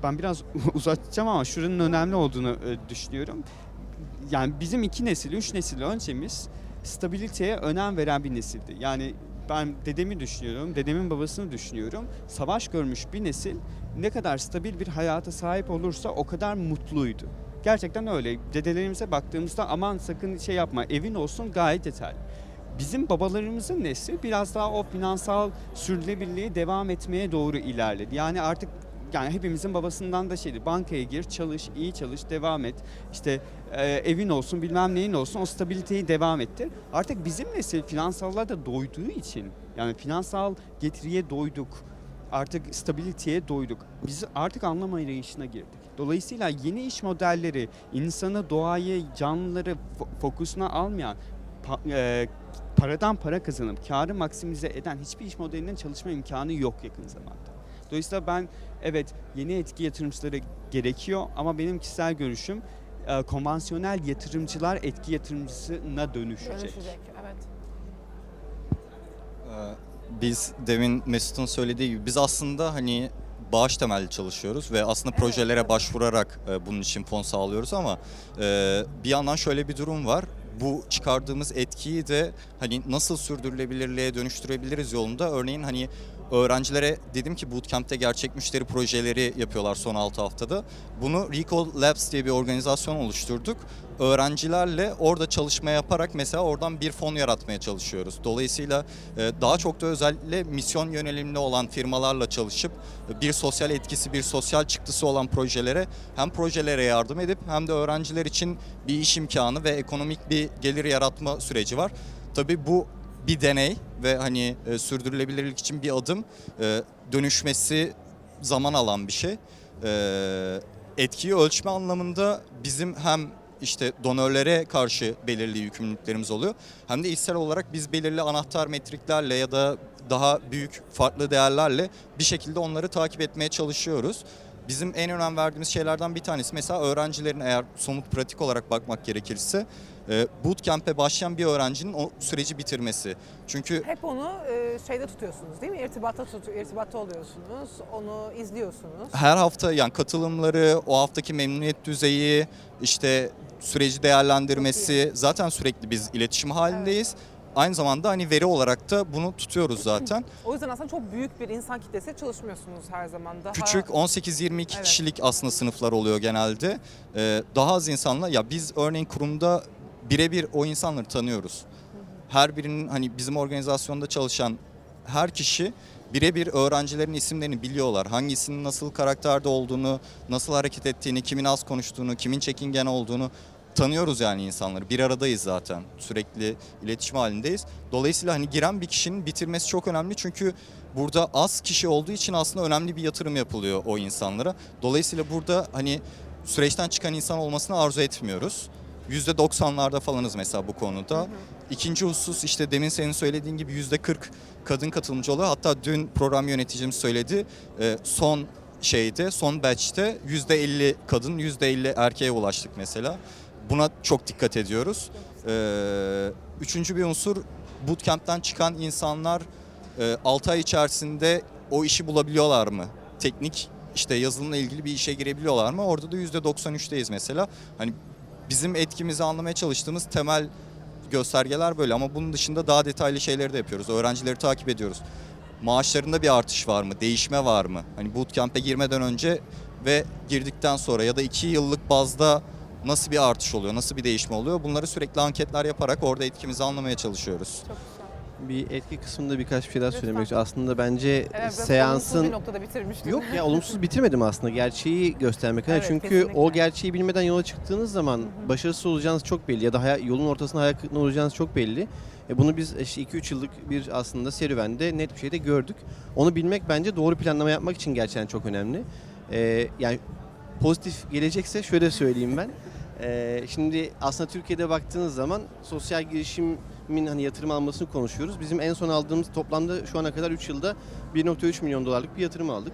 ben biraz uzatacağım ama şuranın önemli olduğunu düşünüyorum. Yani bizim 2 nesil, 3 nesil öncemiz stabiliteye önem veren bir nesildi. Yani ben dedemi düşünüyorum, dedemin babasını düşünüyorum. Savaş görmüş bir nesil ne kadar stabil bir hayata sahip olursa o kadar mutluydu. Gerçekten öyle. Dedelerimize baktığımızda aman sakın şey yapma, evin olsun, gayet yeterli. Bizim babalarımızın nesli biraz daha o finansal sürdürülebilirliği devam etmeye doğru ilerledi. Yani artık, yani hepimizin babasından da şeydi: bankaya gir, çalış, iyi çalış, devam et. İşte evin olsun, bilmem neyin olsun, o stabiliteyi devam ettir. Artık bizim nesil finansallara da doyduğu için, yani finansal getiriye doyduk, artık stabiliteye doyduk. Biz artık anlam arayışına girdik. Dolayısıyla yeni iş modelleri insanı, doğayı, canlıları fokusuna almayan, paradan para kazanıp kârı maksimize eden hiçbir iş modelinin çalışma imkanı yok yakın zamanda. Dolayısıyla ben, evet, yeni etki yatırımcıları gerekiyor ama benim kişisel görüşüm konvansiyonel yatırımcılar etki yatırımcısına dönüşecek. Evet. Biz demin Mesut'un söylediği gibi biz aslında hani bağış temelli çalışıyoruz ve aslında projelere başvurarak bunun için fon sağlıyoruz ama bir yandan şöyle bir durum var. Bu çıkardığımız etkiyi de hani nasıl sürdürülebilirliğe dönüştürebiliriz yolunda. Örneğin hani öğrencilere dedim ki bootcamp'te gerçek müşteri projeleri yapıyorlar son 6 haftada. Bunu Recall Labs diye bir organizasyon oluşturduk. Öğrencilerle orada çalışma yaparak mesela oradan bir fon yaratmaya çalışıyoruz. Dolayısıyla daha çok da özellikle misyon yönelimli olan firmalarla çalışıp bir sosyal etkisi, bir sosyal çıktısı olan projelere, hem projelere yardım edip hem de öğrenciler için bir iş imkanı ve ekonomik bir gelir yaratma süreci var. Tabii bu bir deney ve hani sürdürülebilirlik için bir adım, dönüşmesi zaman alan bir şey. Etkiyi ölçme anlamında bizim hem işte donörlere karşı belirli yükümlülüklerimiz oluyor, hem de içsel olarak biz belirli anahtar metriklerle ya da daha büyük farklı değerlerle bir şekilde onları takip etmeye çalışıyoruz. bizim en önem verdiğimiz şeylerden bir tanesi mesela öğrencilerin eğer somut pratik olarak bakmak gerekirse bootcamp'e başlayan bir öğrencinin o süreci bitirmesi. Çünkü Hep onu şeyde tutuyorsunuz değil mi? İrtibatta oluyorsunuz, onu izliyorsunuz. her hafta yani katılımları, o haftaki memnuniyet düzeyi, işte süreci değerlendirmesi, zaten sürekli biz iletişim halindeyiz. Aynı zamanda hani veri olarak da bunu tutuyoruz zaten. O yüzden aslında çok büyük bir insan kitlesi çalışmıyorsunuz her zaman. Daha Küçük 18-22 Evet. kişilik aslında sınıflar oluyor genelde. Daha az insanla ya biz örneğin kurumda birebir o insanları tanıyoruz. Her birinin hani bizim organizasyonda çalışan her kişi birebir öğrencilerin isimlerini biliyorlar. Hangisinin nasıl karakterde olduğunu, nasıl hareket ettiğini, kimin az konuştuğunu, kimin çekingen olduğunu tanıyoruz yani insanları. Bir aradayız zaten. Sürekli iletişim halindeyiz. Dolayısıyla hani giren bir kişinin bitirmesi çok önemli. Çünkü burada az kişi olduğu için aslında önemli bir yatırım yapılıyor o insanlara. Dolayısıyla burada hani süreçten çıkan insan olmasını arzu etmiyoruz. %90'larda falanız mesela bu konuda. İkinci husus işte demin senin söylediğin gibi %40 kadın katılımcı oluyor. Hatta dün program yöneticimiz söyledi. Son batch'te %50 kadın, %50 erkeğe ulaştık mesela. Buna çok dikkat ediyoruz. Üçüncü bir unsur bootcamp'ten çıkan insanlar 6 ay içerisinde o işi bulabiliyorlar mı? Teknik işte yazılımla ilgili bir işe girebiliyorlar mı? Orada da %93'teyiz mesela. Hani bizim etkimizi anlamaya çalıştığımız temel göstergeler böyle ama bunun dışında daha detaylı şeyleri de yapıyoruz. Öğrencileri takip ediyoruz. Maaşlarında bir artış var mı? Değişme var mı? Hani bootcamp'e girmeden önce ve girdikten sonra ya da 2 yıllık bazda nasıl bir artış oluyor? Nasıl bir değişme oluyor? Bunları sürekli anketler yaparak orada etkimizi anlamaya çalışıyoruz. Çok güzel. Bir etki kısmında birkaç bir şey daha Lütfen. söylemek istiyorum. Aslında bence Evet, biraz olumsuz seansın... bir noktada bitirmiştim. Yok ya olumsuz bitirmedim aslında. Gerçeği göstermek adına. Evet, Çünkü kesinlikle. o gerçeği bilmeden yola çıktığınız zaman başarısız olacağınız çok belli. Ya da yolun ortasında hayal kırıklığına olacağınız çok belli. Bunu biz işte 2-3 yıllık bir aslında serüvende net bir şekilde gördük. Onu bilmek bence doğru planlama yapmak için gerçekten çok önemli. Yani pozitif gelecekse şöyle söyleyeyim ben. Şimdi aslında Türkiye'de baktığınız zaman sosyal girişimin hani yatırım almasını konuşuyoruz. Bizim en son aldığımız toplamda şu ana kadar 3 yılda 1.3 milyon dolarlık bir yatırım aldık.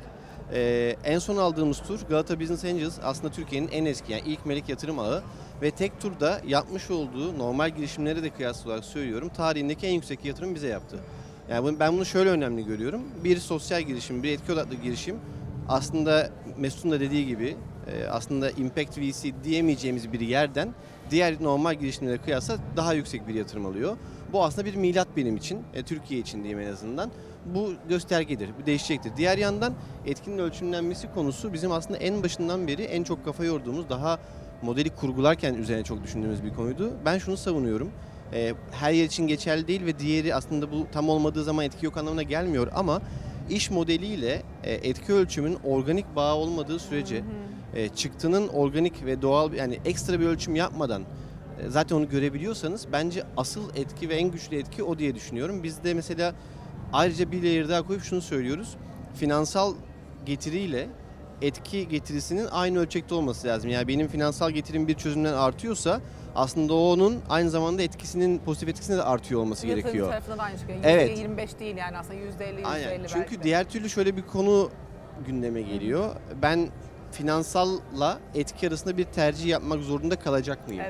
En son aldığımız tur Galata Business Angels aslında Türkiye'nin en eski yani ilk melek yatırım ağı ve tek turda yapmış olduğu normal girişimlere de kıyaslı olarak söylüyorum tarihindeki en yüksek yatırım bize yaptı. Yani ben bunu şöyle önemli görüyorum. Bir sosyal girişim, bir etki odaklı girişim aslında Mesut'un da dediği gibi aslında Impact VC diyemeyeceğimiz bir yerden diğer normal girişimlere kıyasla daha yüksek bir yatırım alıyor. Bu aslında bir milat benim için, Türkiye için diyeyim en azından. Bu göstergedir, bu değişecektir. Diğer yandan etkinin ölçümlenmesi konusu bizim aslında en başından beri en çok kafa yorduğumuz, daha modeli kurgularken üzerine çok düşündüğümüz bir konuydu. Ben şunu savunuyorum, her yer için geçerli değil ve diğeri aslında bu tam olmadığı zaman etki yok anlamına gelmiyor ama iş modeliyle etki ölçümün organik bağ olmadığı sürece çıktının organik ve doğal yani ekstra bir ölçüm yapmadan zaten onu görebiliyorsanız bence asıl etki ve en güçlü etki o diye düşünüyorum. Biz de mesela ayrıca bir layer daha koyup şunu söylüyoruz. Finansal getiriyle etki getirisinin aynı ölçekte olması lazım. Yani benim finansal getirim bir çözümden artıyorsa aslında onun aynı zamanda etkisinin pozitif etkisinin de artıyor olması Yatırım gerekiyor. tarafında da aynı şekilde. Evet. %25 değil yani aslında %50, %50 Aynen. belki Çünkü de. diğer türlü şöyle bir konu gündeme geliyor. Ben finansalla etki arasında bir tercih yapmak zorunda kalacak mıyım?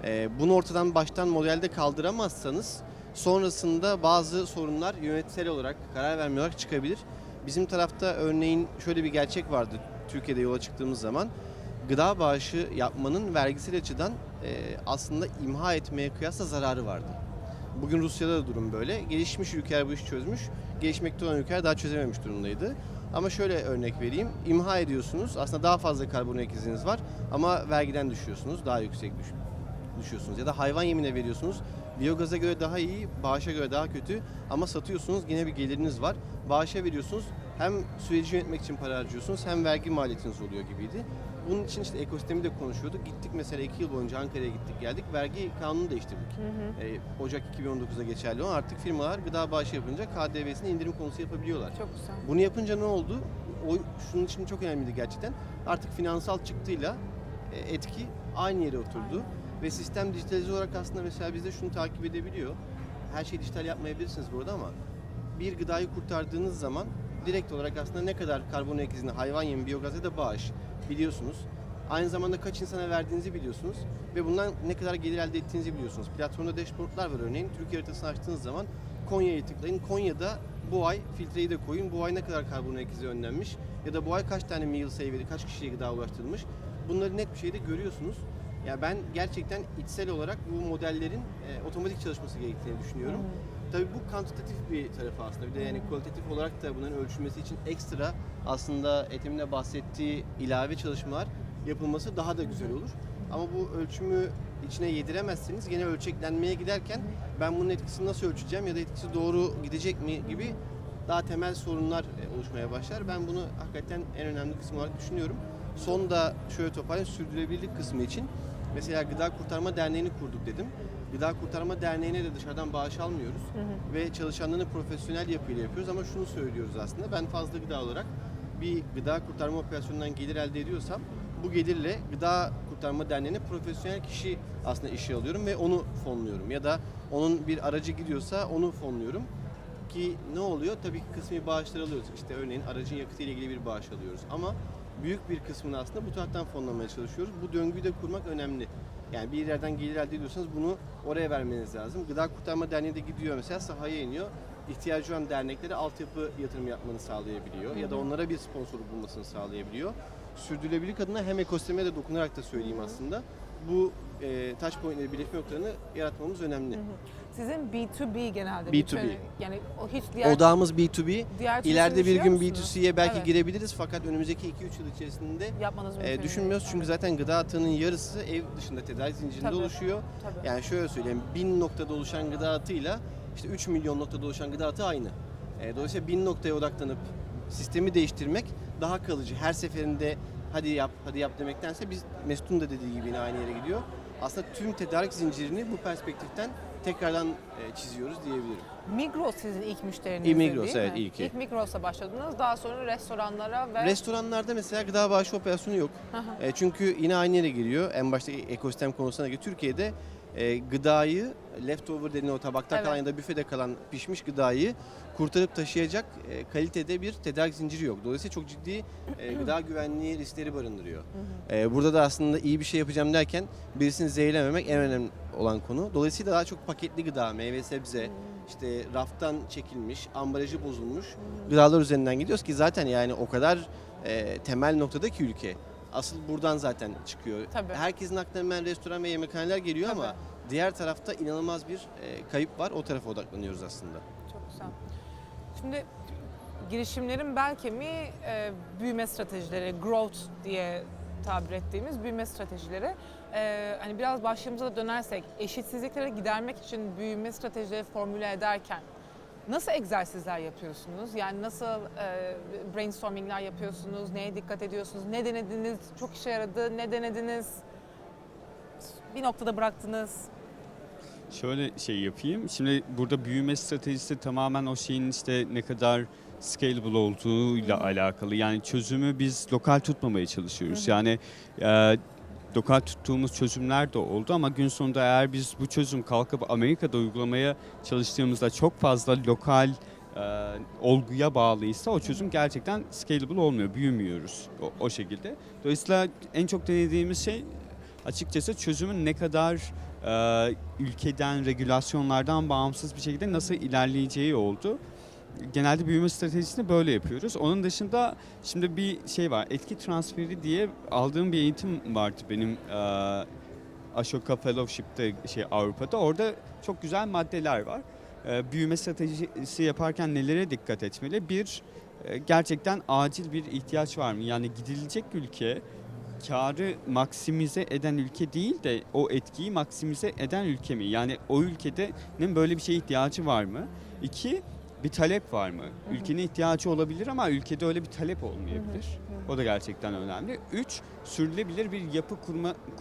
Evet. Bunu ortadan baştan modelde kaldıramazsanız sonrasında bazı sorunlar yönetsel olarak karar verme olarak çıkabilir. Bizim tarafta örneğin şöyle bir gerçek vardı Türkiye'de yola çıktığımız zaman. Gıda bağışı yapmanın vergisel açıdan aslında imha etmeye kıyasla zararı vardı. Bugün Rusya'da da durum böyle. Gelişmiş ülkeler bu işi çözmüş. Gelişmekte olan ülkeler daha çözememiş durumdaydı. Ama şöyle örnek vereyim. İmha ediyorsunuz. Aslında daha fazla karbon ayak iziniz var. Ama vergiden düşüyorsunuz. Daha yüksek düşüyorsunuz. Ya da hayvan yemine veriyorsunuz. Biyogaza göre daha iyi, bağışa göre daha kötü. Ama satıyorsunuz. Yine bir geliriniz var. Bağışa veriyorsunuz. Hem süreci yönetmek için para harcıyorsunuz hem vergi maliyetiniz oluyor gibiydi. Bunun için işte ekosistemi de konuşuyorduk. Gittik mesela 2 yıl boyunca Ankara'ya gittik geldik. Vergi kanunu değiştirdik. Ocak 2019'da geçerli olan artık firmalar gıda bağışı yapınca KDV'sine indirim konusu yapabiliyorlar. Çok güzel. Bunu yapınca ne oldu? Şunun için çok önemliydi gerçekten. Artık finansal çıktıyla etki aynı yere oturdu. Ve sistem dijitalize olarak aslında mesela bizde şunu takip edebiliyor. Her şeyi dijital yapmayabilirsiniz burada ama bir gıdayı kurtardığınız zaman direkt olarak aslında ne kadar karbon ayak izini hayvan yemi, biyogaz ya da bağış biliyorsunuz. Aynı zamanda kaç insana verdiğinizi biliyorsunuz ve bundan ne kadar gelir elde ettiğinizi biliyorsunuz. Platformda dashboardlar var örneğin. Türkiye haritasını açtığınız zaman Konya'yı tıklayın. Konya'da bu ay filtreyi de koyun. Bu ay ne kadar karbon ayak izi önlenmiş ya da bu ay kaç tane meal save'li, kaç kişiye gıda ulaştırılmış. Bunları net bir şekilde görüyorsunuz. Ya ben gerçekten içsel olarak bu modellerin otomatik çalışması gerektiğini düşünüyorum. Tabii bu kantitatif bir tarafı aslında. Bir de yani kualitatif olarak da bunların ölçülmesi için ekstra aslında Ethem'in de bahsettiği ilave çalışmalar yapılması daha da güzel olur. Ama bu ölçümü içine yediremezseniz gene ölçeklenmeye giderken ben bunun etkisini nasıl ölçeceğim ya da etkisi doğru gidecek mi gibi daha temel sorunlar oluşmaya başlar. Ben bunu hakikaten en önemli kısım olarak düşünüyorum. Son da şöyle toparlayayım, sürdürülebilirlik kısmı için mesela Gıda Kurtarma Derneği'ni kurduk dedim. Gıda Kurtarma Derneği'ne de dışarıdan bağış almıyoruz ve çalışanlarını profesyonel yapıyla yapıyoruz ama şunu söylüyoruz aslında, ben fazla gıda olarak bir gıda kurtarma operasyonundan gelir elde ediyorsam bu gelirle Gıda Kurtarma Derneği'ne profesyonel kişi aslında işe alıyorum ve onu fonluyorum ya da onun bir aracı gidiyorsa onu fonluyorum ki ne oluyor? Tabii ki kısmi bağışlar alıyoruz. İşte örneğin aracın yakıtı ile ilgili bir bağış alıyoruz ama büyük bir kısmını aslında bu taraftan fonlamaya çalışıyoruz. Bu döngüyü de kurmak önemli. Yani bir yerden gelir elde ediyorsanız bunu oraya vermeniz lazım. Gıda Kurtarma Derneği de gidiyor mesela sahaya iniyor. İhtiyacı olan derneklere altyapı yatırımı yapmanı sağlayabiliyor ya da onlara bir sponsor bulmasını sağlayabiliyor. Sürdürülebilirlik adına hem ekosisteme de dokunarak da söyleyeyim aslında. Bu touch point'leri, birleşme noktalarını yaratmamız önemli. Sizin B2B genelde. B2B. Yani o hiç diğer... Odağımız B2B. Diğer İleride bir gün düşünüyor musunuz? B2C'ye belki Evet. girebiliriz fakat önümüzdeki 2-3 yıl içerisinde Yapmanız mümkün düşünmüyoruz. değil. Çünkü zaten gıda atığının yarısı ev dışında tedarik zincirinde Tabii. oluşuyor. Tabii. Yani şöyle söyleyeyim, 1000 noktada oluşan gıda atığıyla işte 3 milyon noktada oluşan gıda atığı aynı. Dolayısıyla 1000 noktaya odaklanıp sistemi değiştirmek daha kalıcı. Her seferinde hadi yap, hadi yap demektense biz Mesut'un da dediği gibi yine aynı yere gidiyor. Aslında tüm tedarik zincirini bu perspektiften tekrardan çiziyoruz diyebilirim. Migros sizin ilk müşteriniz Migros, değil mi? evet, ilki. İlk Migros'la başladınız. Daha sonra restoranlara ve... Restoranlarda mesela gıda bağışı operasyonu yok. Çünkü yine aynı yere geliyor. En başta ekosistem konusuna geliyor. Türkiye'de gıdayı, leftover denilen o tabakta Evet. kalan ya da büfede kalan pişmiş gıdayı kurtarıp taşıyacak kalitede bir tedarik zinciri yok. Dolayısıyla çok ciddi gıda güvenliği riskleri barındırıyor. Burada da aslında iyi bir şey yapacağım derken birisini zehirlememek en önemli olan konu. Dolayısıyla daha çok paketli gıda, meyve sebze, işte raftan çekilmiş, ambalajı bozulmuş gıdalar üzerinden gidiyoruz ki zaten yani o kadar temel noktada ki ülke. Asıl buradan zaten çıkıyor. Tabii. Herkesin aklına hemen restoran ve yemekhaneler geliyor ama Tabii. diğer tarafta inanılmaz bir kayıp var. O tarafa odaklanıyoruz aslında. Çok güzel. Şimdi girişimlerin bel kemiği büyüme stratejileri, growth diye tabir ettiğimiz büyüme stratejileri. Hani biraz başlığımıza da dönersek, eşitsizlikleri gidermek için büyüme stratejileri formüle ederken nasıl egzersizler yapıyorsunuz? Yani nasıl brainstormingler yapıyorsunuz? Neye dikkat ediyorsunuz? Ne denediniz? Çok işe yaradı. Ne denediniz? Bir noktada bıraktınız. Şöyle şey yapayım. Şimdi burada büyüme stratejisi tamamen o şeyin işte ne kadar scalable olduğuyla alakalı. Yani çözümü biz lokal tutmamaya çalışıyoruz. Yani lokal tuttuğumuz çözümler de oldu ama gün sonunda eğer biz bu çözüm kalkıp Amerika'da uygulamaya çalıştığımızda çok fazla lokal olguya bağlıysa o çözüm gerçekten scalable olmuyor, büyümüyoruz o şekilde. Dolayısıyla en çok denediğimiz şey açıkçası çözümün ne kadar ülkeden, regülasyonlardan bağımsız bir şekilde nasıl ilerleyeceği oldu. Genelde büyüme stratejisini böyle yapıyoruz. Onun dışında şimdi bir şey var, etki transferi diye aldığım bir eğitim vardı benim Ashoka Fellowship'te Avrupa'da. Orada çok güzel maddeler var. Büyüme stratejisi yaparken nelere dikkat etmeli? Bir, gerçekten acil bir ihtiyaç var mı? Yani gidilecek ülke karı maksimize eden ülke değil de o etkiyi maksimize eden ülke mi? Yani o ülkenin böyle bir şeye ihtiyacı var mı? İki, bir talep var mı? Ülkenin ihtiyacı olabilir ama ülkede öyle bir talep olmayabilir. O da gerçekten önemli. Üç, sürdürülebilir bir yapı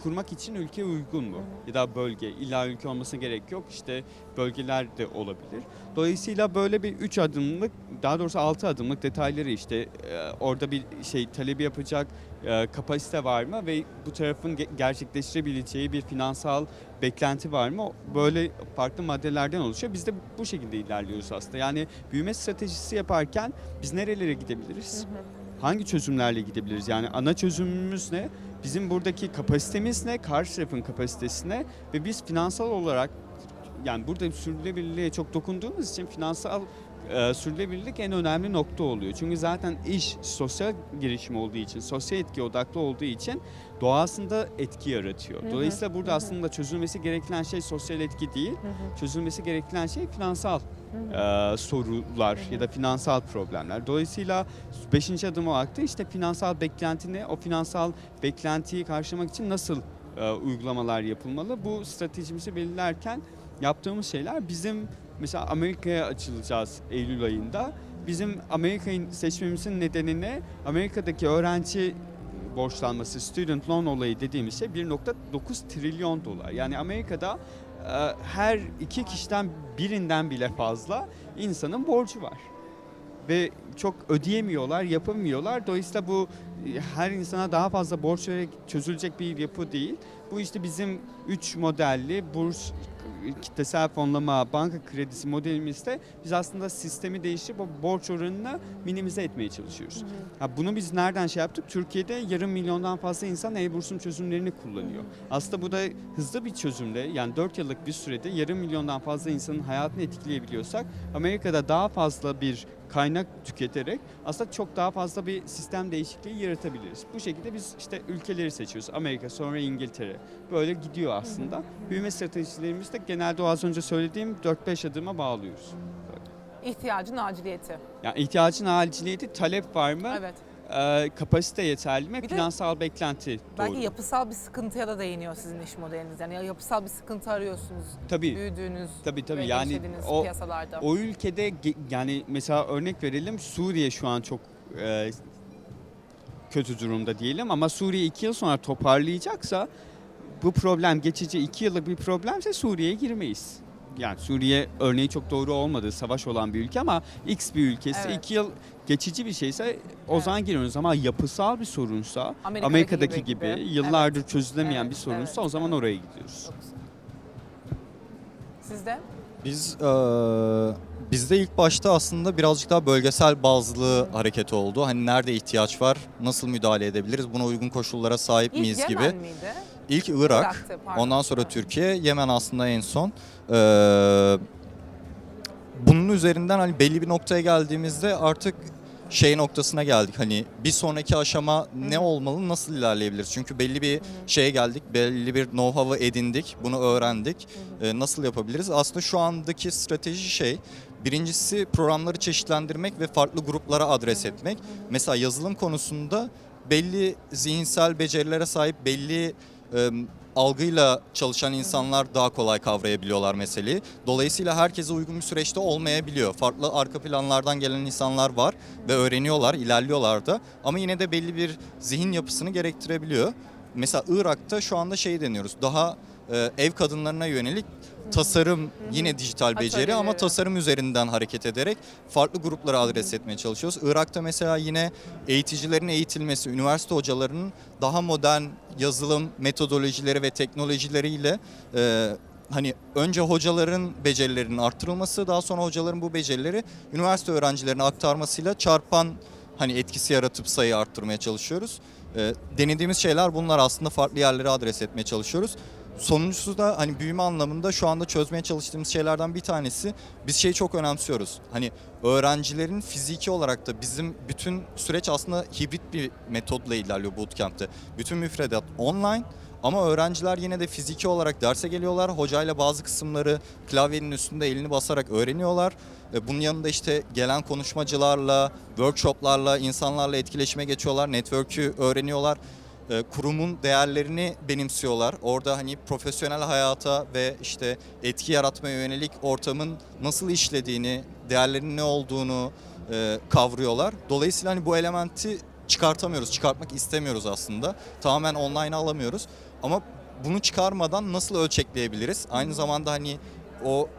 kurmak için ülke uygun mu? Ya da bölge. İlla ülke olmasına gerek yok. İşte bölgeler de olabilir. Dolayısıyla böyle bir 3 adımlık, daha doğrusu 6 adımlık detayları işte orada bir talebi yapacak kapasite var mı ve bu tarafın gerçekleştirebileceği bir finansal beklenti var mı? Böyle farklı maddelerden oluşuyor. Biz de bu şekilde ilerliyoruz aslında. Yani büyüme stratejisi yaparken biz nerelere gidebiliriz? Hangi çözümlerle gidebiliriz? Yani ana çözümümüz ne? Bizim buradaki kapasitemiz ne? Karşı tarafın kapasitesi ne? Ve biz finansal olarak, yani burada sürdürülebilirliğe çok dokunduğumuz için finansal sürdürülebilirlik en önemli nokta oluyor. Çünkü zaten iş sosyal girişim olduğu için, sosyal etki odaklı olduğu için doğasında etki yaratıyor. Dolayısıyla burada aslında çözülmesi gereken şey sosyal etki değil, çözülmesi gereken şey finansal sorular ya da finansal problemler. Dolayısıyla 5. adım olarak da işte finansal beklenti ne? O finansal beklentiyi karşılamak için nasıl uygulamalar yapılmalı? Bu stratejimizi belirlerken yaptığımız şeyler bizim mesela Amerika'ya açılacağız Eylül ayında. Bizim Amerika'yı seçmemizin nedeni ne? Amerika'daki öğrenci borçlanması, student loan olayı dediğimiz şey 1.9 trilyon dolar. Yani Amerika'da her 2 kişiden birinden bile fazla insanın borcu var. Ve çok ödeyemiyorlar, yapamıyorlar. Dolayısıyla bu her insana daha fazla borç vererek çözülecek bir yapı değil. Bu işte bizim 3 modelli burs, kitlesel fonlama, banka kredisi modelimizde biz aslında sistemi değiştirip o borç oranını minimize etmeye çalışıyoruz. Bunu biz nereden yaptık? Türkiye'de yarım milyondan fazla insan e-bursun çözümlerini kullanıyor. Aslında bu da hızlı bir çözümle, yani 4 yıllık bir sürede yarım milyondan fazla insanın hayatını etkileyebiliyorsak Amerika'da daha fazla bir kaynak tüketerek aslında çok daha fazla bir sistem değişikliği yaratabiliriz. Bu şekilde biz işte ülkeleri seçiyoruz. Amerika, sonra İngiltere. Böyle gidiyor aslında. Büyüme stratejilerimizi de genelde o az önce söylediğim 4-5 adıma bağlıyoruz. İhtiyacın aciliyeti. Yani ihtiyacın aciliyeti, talep var mı? Evet. Kapasite yeterli mi? Bir de Finansal beklenti belki doğru. yapısal bir sıkıntıya da değiniyor sizin iş modeliniz. Yani yapısal bir sıkıntı arıyorsunuz. Tabii. Büyüdüğünüz Tabii ve yani genişlediğiniz o piyasalarda. o ülkede yani mesela örnek verelim, Suriye şu an çok kötü durumda diyelim ama Suriye 2 yıl sonra toparlayacaksa, bu problem geçici 2 yıllık bir problemse Suriye'ye girmeyiz. Yani Suriye örneği çok doğru olmadı, savaş olan bir ülke ama X bir ülkesi, Evet. 2 yıl geçici bir şeyse o zaman giriyoruz ama yapısal bir sorunsa, Amerika'daki Amerika'daki gibi. gibi yıllardır Evet. çözülemeyen Evet, bir sorunsa evet, o zaman evet. oraya gidiyoruz. Çok güzel. Sizde? Bizde ilk başta aslında birazcık daha bölgesel bazlı hareket oldu. Hani nerede ihtiyaç var, nasıl müdahale edebiliriz, buna uygun koşullara sahip İlk miyiz Yemen gibi. miydi? İlk Irak, Irak'tı, pardon. ondan sonra Türkiye, Yemen aslında en son. Bunun üzerinden hani belli bir noktaya geldiğimizde artık noktasına geldik. Hani bir sonraki aşama ne olmalı, nasıl ilerleyebiliriz? Çünkü belli bir şeye geldik, belli bir know-how'ı edindik, bunu öğrendik. Nasıl yapabiliriz? Aslında şu andaki strateji birincisi programları çeşitlendirmek ve farklı gruplara adres etmek. Mesela yazılım konusunda belli zihinsel becerilere sahip, belli algıyla çalışan insanlar daha kolay kavrayabiliyorlar meseleyi. Dolayısıyla herkese uygun bir süreçte olmayabiliyor. Farklı arka planlardan gelen insanlar var ve öğreniyorlar, ilerliyorlar da. Ama yine de belli bir zihin yapısını gerektirebiliyor. Mesela Irak'ta şu anda deniyoruz. Daha ev kadınlarına yönelik tasarım, yine dijital beceri ama tasarım üzerinden hareket ederek farklı gruplara adres etmeye çalışıyoruz. Irak'ta mesela yine eğiticilerin eğitilmesi, üniversite hocalarının daha modern yazılım metodolojileri ve teknolojileriyle hani önce hocaların becerilerinin arttırılması, daha sonra hocaların bu becerileri üniversite öğrencilerine aktarmasıyla çarpan hani etkisi yaratıp sayıyı arttırmaya çalışıyoruz. Denediğimiz şeyler bunlar, aslında farklı yerlere adres etmeye çalışıyoruz. Sonuncusu da hani büyüme anlamında şu anda çözmeye çalıştığımız şeylerden bir tanesi, biz çok önemsiyoruz. Hani öğrencilerin fiziki olarak da bizim bütün süreç aslında hibrit bir metodla ilerliyor bootcamp'te. Bütün müfredat online ama öğrenciler yine de fiziki olarak derse geliyorlar. Hocayla bazı kısımları klavyenin üstünde elini basarak öğreniyorlar. Bunun yanında işte gelen konuşmacılarla, workshoplarla, insanlarla etkileşime geçiyorlar. Network'ü öğreniyorlar. Kurumun değerlerini benimsiyorlar. Orada hani profesyonel hayata ve işte etki yaratmaya yönelik ortamın nasıl işlediğini, değerlerinin ne olduğunu kavruyorlar. Dolayısıyla hani bu elementi çıkartamıyoruz, çıkartmak istemiyoruz aslında. Tamamen online alamıyoruz. Ama bunu çıkarmadan nasıl ölçekleyebiliriz? Aynı zamanda hani o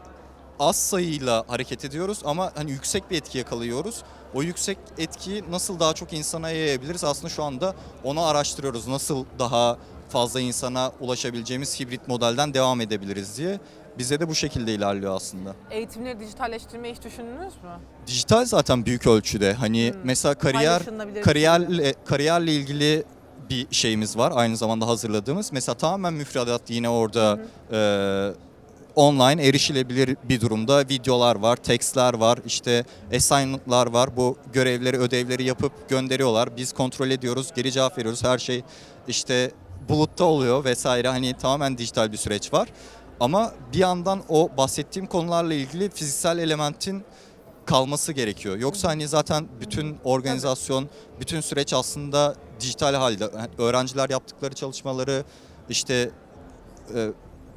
az sayıyla hareket ediyoruz ama hani yüksek bir etki yakalıyoruz. O yüksek etkiyi nasıl daha çok insana yayabiliriz? Aslında şu anda onu araştırıyoruz. Nasıl daha fazla insana ulaşabileceğimiz hibrit modelden devam edebiliriz diye. Bize de bu şekilde ilerliyor aslında. Eğitimleri dijitalleştirmeyi hiç düşündünüz mü? Dijital zaten büyük ölçüde. Hani mesela Paylaşılabilir şekilde. kariyerle ilgili bir şeyimiz var. Aynı zamanda hazırladığımız. Mesela tamamen müfredat yine orada online erişilebilir bir durumda. Videolar var, tekstler var, işte assignment'lar var. Bu görevleri, ödevleri yapıp gönderiyorlar. Biz kontrol ediyoruz, geri cevap veriyoruz. Her şey işte bulutta oluyor vesaire. Hani tamamen dijital bir süreç var. Ama bir yandan o bahsettiğim konularla ilgili fiziksel elementin kalması gerekiyor. Yoksa hani zaten bütün organizasyon, bütün süreç aslında dijital halde. Öğrenciler yaptıkları çalışmaları işte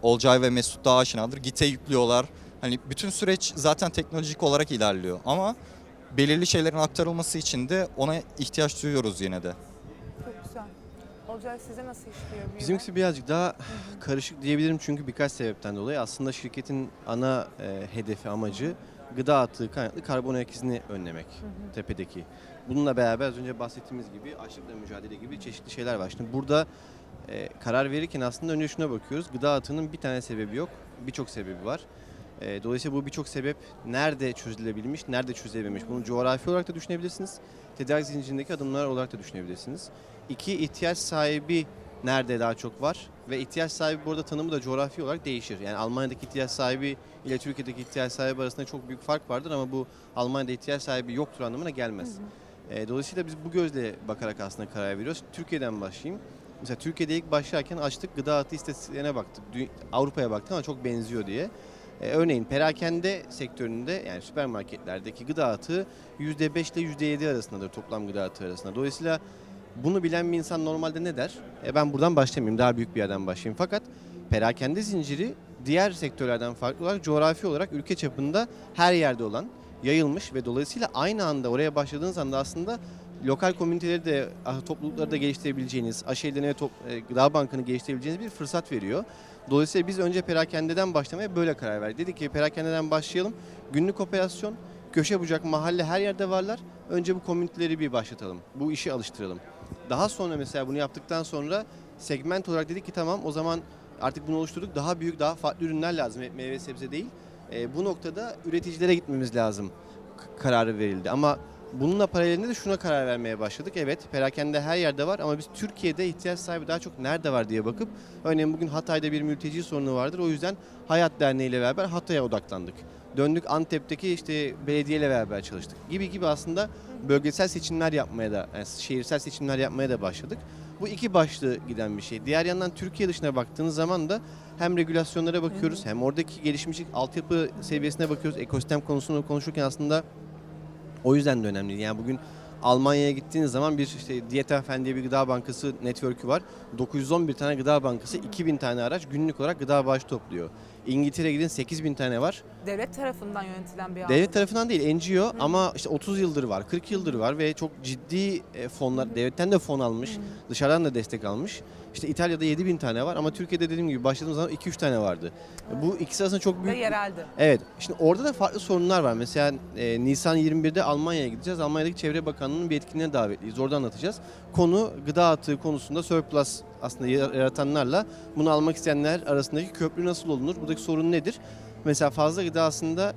Olcay ve Mesut daha aşinadır. Git'e yüklüyorlar. Hani bütün süreç zaten teknolojik olarak ilerliyor. Ama belirli şeylerin aktarılması için de ona ihtiyaç duyuyoruz yine de. Çok güzel. Olcay size nasıl işliyor? büyüme? Bizimkisi birazcık daha karışık diyebilirim çünkü birkaç sebepten dolayı. Aslında şirketin ana hedefi, amacı gıda atığı kaynaklı karbon ayak izini önlemek tepedeki. Bununla beraber az önce bahsettiğimiz gibi açlıkla mücadele gibi çeşitli şeyler var. Şimdi burada karar verirken aslında önce şuna bakıyoruz. Gıda atığının bir tane sebebi yok, birçok sebebi var. Dolayısıyla bu birçok sebep nerede çözülebilmiş, nerede çözülememiş. Bunu coğrafi olarak da düşünebilirsiniz. Tedarik zincirindeki adımlar olarak da düşünebilirsiniz. İki, ihtiyaç sahibi nerede daha çok var ve ihtiyaç sahibi burada tanımı da coğrafi olarak değişir. Yani Almanya'daki ihtiyaç sahibi ile Türkiye'deki ihtiyaç sahibi arasında çok büyük fark vardır ama bu Almanya'da ihtiyaç sahibi yoktur anlamına gelmez. Dolayısıyla biz bu gözle bakarak aslında karar veriyoruz. Türkiye'den başlayayım. Mesela Türkiye'de ilk başlarken açtık, gıda atığı istatistiklerine baktık. Avrupa'ya baktık ama çok benziyor diye. Örneğin perakende sektöründe yani süpermarketlerdeki gıda atığı %5 ile %7 arasındadır toplam gıda atığı arasında. Dolayısıyla bunu bilen bir insan normalde ne der? Ben buradan başlamayayım, daha büyük bir yerden başlayayım. Fakat perakende zinciri diğer sektörlerden farklı olarak coğrafi olarak ülke çapında her yerde olan, yayılmış ve dolayısıyla aynı anda oraya başladığınız anda aslında lokal komüniteleri de, toplulukları da geliştirebileceğiniz, aşirelerine gıda bankını geliştirebileceğiniz bir fırsat veriyor. Dolayısıyla biz önce perakendeden başlamaya böyle karar verdik. Dedik ki perakendeden başlayalım. Günlük operasyon, köşe bucak, mahalle her yerde varlar. Önce bu komüniteleri bir başlatalım. Bu işi alıştıralım. Daha sonra mesela bunu yaptıktan sonra segment olarak dedik ki tamam o zaman artık bunu oluşturduk. Daha büyük, daha farklı ürünler lazım. Hep meyve sebze değil. Bu noktada üreticilere gitmemiz lazım kararı verildi. Ama bununla paralelinde de şuna karar vermeye başladık. Evet, perakende her yerde var ama biz Türkiye'de ihtiyaç sahibi daha çok nerede var diye bakıp örneğin bugün Hatay'da bir mülteci sorunu vardır. O yüzden Hayat Derneği ile beraber Hatay'a odaklandık. Döndük Antep'teki işte belediyeyle beraber çalıştık. Gibi aslında bölgesel seçimler yapmaya da, yani şehirsel seçimler yapmaya da başladık. Bu iki başlı giden bir şey. Diğer yandan Türkiye dışına baktığınız zaman da hem regülasyonlara bakıyoruz hem oradaki gelişmişlik altyapı seviyesine bakıyoruz. Ekosistem konusunu konuşurken aslında o yüzden de önemli. Yani bugün Almanya'ya gittiğiniz zaman bir işte Diyeterfen diye bir gıda bankası network'ü var. 911 tane gıda bankası, 2000 tane araç günlük olarak gıda bağışı topluyor. İngiltere'ye gidin 8000 tane var. Devlet tarafından yönetilen bir alan. Devlet tarafından değil NGO ama işte 30 yıldır var, 40 yıldır var ve çok ciddi fonlar, devletten de fon almış, dışarıdan da destek almış. İşte İtalya'da 7000 tane var ama Türkiye'de dediğim gibi başladığımız zaman 2-3 tane vardı. Bu ikisi arasında çok büyük. Ve yereldi. Evet. Şimdi orada da farklı sorunlar var. Mesela Nisan 21'de Almanya'ya gideceğiz. Almanya'daki Çevre Bakanlığı'nın bir etkinliğine davetliyiz. Orada anlatacağız. Konu gıda atığı konusunda surplus aslında yaratanlarla bunu almak isteyenler arasındaki köprü nasıl olunur? Buradaki sorun nedir? Mesela fazla gıda aslında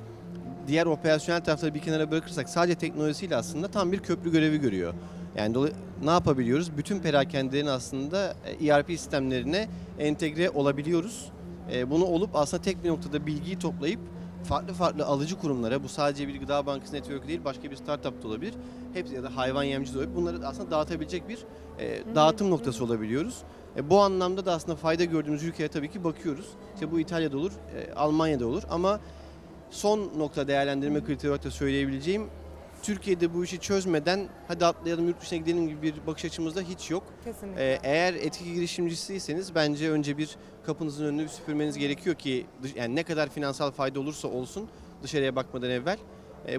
diğer operasyonel tarafları bir kenara bırakırsak sadece teknolojisiyle aslında tam bir köprü görevi görüyor. Yani ne yapabiliyoruz? Bütün perakendelerin aslında ERP sistemlerine entegre olabiliyoruz. Bunu olup aslında tek bir noktada bilgiyi toplayıp farklı alıcı kurumlara, bu sadece bir gıda bankası network değil, başka bir startup da olabilir. Hepsi ya da hayvan yemci de olabilir. Bunları aslında dağıtabilecek bir dağıtım noktası olabiliyoruz. Bu anlamda da aslında fayda gördüğümüz ülkeye tabii ki bakıyoruz. İşte bu İtalya'da olur, Almanya'da olur ama son nokta değerlendirme kriteri olarak da söyleyebileceğim, Türkiye'de bu işi çözmeden hadi atlayalım yurt dışına gidelim gibi bir bakış açımızda hiç yok. Kesinlikle. Eğer etki girişimcisiyseniz bence önce bir kapınızın önünü bir süpürmeniz gerekiyor ki yani ne kadar finansal fayda olursa olsun dışarıya bakmadan evvel.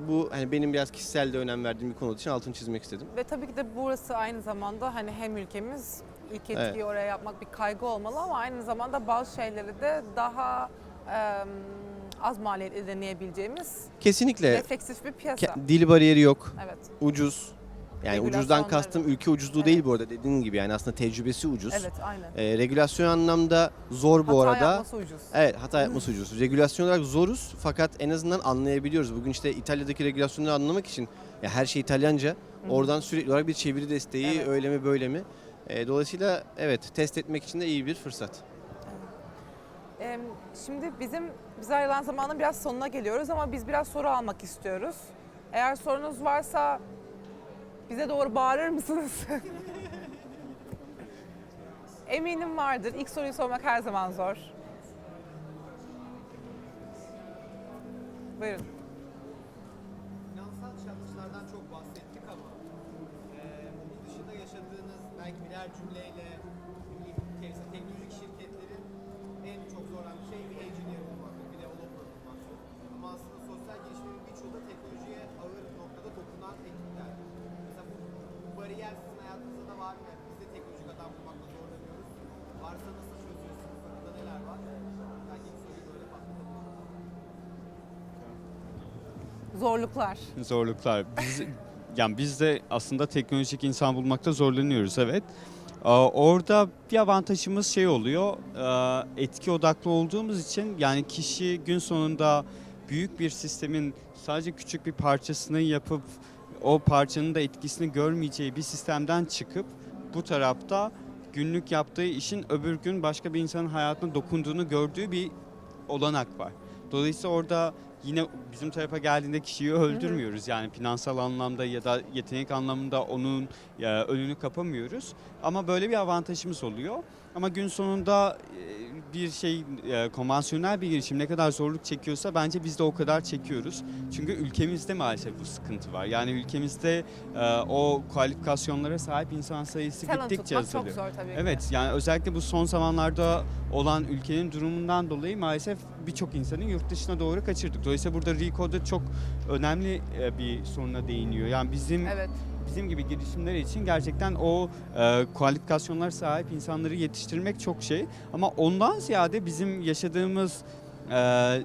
Bu hani benim biraz kişisel de önem verdiğim bir konu için altını çizmek istedim. Ve tabii ki de burası aynı zamanda hani hem ülkemiz ilk etkiyi oraya yapmak bir kaygı olmalı ama aynı zamanda bazı şeyleri de daha az maliyetli deneyebileceğimiz Kesinlikle refleksif bir piyasa. dil bariyeri yok, Evet. ucuz. Yani ucuzdan Regülasyonları. kastım ülke ucuzluğu Evet. değil bu arada, dediğin gibi yani aslında tecrübesi ucuz. Evet, aynen. Regülasyon anlamda zor bu Hata arada. yapması ucuz. Evet, hata yapması ucuz. Regülasyon olarak zoruz fakat en azından anlayabiliyoruz. Bugün işte İtalya'daki regülasyonları anlamak için ya her şey İtalyanca. Oradan sürekli olarak bir çeviri desteği, Evet. öyle mi böyle mi? Dolayısıyla evet, test etmek için de iyi bir fırsat. Şimdi bize ayrılan zamanın biraz sonuna geliyoruz ama biz biraz soru almak istiyoruz. Eğer sorunuz varsa bize doğru bağırır mısınız? Eminim vardır. İlk soruyu sormak her zaman zor. Buyurun. Finansal challenge'lardan çok bahsettik ama bunun dışında yaşadığınız belki birer cümleyle teknolojik şirketlerin en çok zorlandığı şey bir engineer olmaktır, bir developer olmaktır. Ama aslında sosyal gelişmenin birçoğu da teknolojiye ağır noktada dokunan ekipler. Mesela bu bariyer sizin hayatınızda da var mı? Yani biz de teknolojik adam bulmakta zorlanıyoruz. Varsa nasıl çözüyorsunuz? Burada neler var? Belki ilk soruyu böyle patlatalım. Zorluklar. Zorluklar. Biz de aslında teknolojik insan bulmakta zorlanıyoruz, evet. Orada bir avantajımız şey oluyor, etki odaklı olduğumuz için yani kişi gün sonunda büyük bir sistemin sadece küçük bir parçasını yapıp o parçanın da etkisini görmeyeceği bir sistemden çıkıp bu tarafta günlük yaptığı işin öbür gün başka bir insanın hayatına dokunduğunu gördüğü bir olanak var. Dolayısıyla orada yine bizim tarafa geldiğinde kişiyi öldürmüyoruz. Yani finansal anlamda ya da yetenek anlamında onun önünü kapamıyoruz. Ama böyle bir avantajımız oluyor. Ama gün sonunda bir konvansiyonel bir girişim ne kadar zorluk çekiyorsa bence biz de o kadar çekiyoruz. Çünkü ülkemizde maalesef bu sıkıntı var. Yani ülkemizde o kualifikasyonlara sahip insan sayısı Talent gittikçe tutmak çok azalıyor. zor tabii ki. Evet, yani özellikle bu son zamanlarda olan ülkenin durumundan dolayı maalesef birçok insanı yurt dışına doğru kaçırdık. Dolayısıyla burada Rico'da çok önemli bir soruna değiniyor. Yani Evet. bizim gibi girişimler için gerçekten o kualifikasyonlara sahip insanları yetiştirmek çok şey. Ama ondan ziyade bizim yaşadığımız